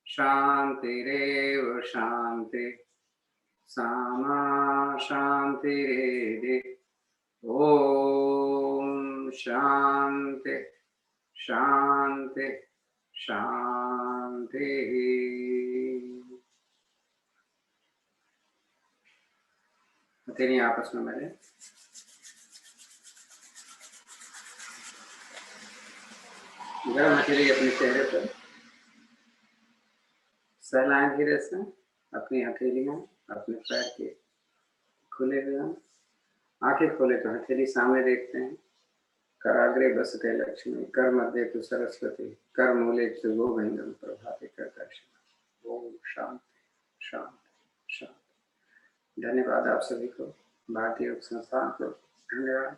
Speaker 1: शांतिरेव शांति सामा शांतिरेधि। ओम शांति शांति शांति। हथेली आपस में मिले। गरम हथेली अपने चेहरे पर सहलाएं धीरे से। अपनी हथेलियां अपने पैर के खुले हुए, आंखें खोले तो हथेली सामने देखते हैं। कराग्रे बसते लक्ष्मी, कर मध्य तु सरस्वती, कर मूले तु गोविंदम प्रभाते कर दर्शन। ओम शांति शांति शांति। धन्यवाद आप सभी को, भारतीय योग संस्थान को धन्यवाद।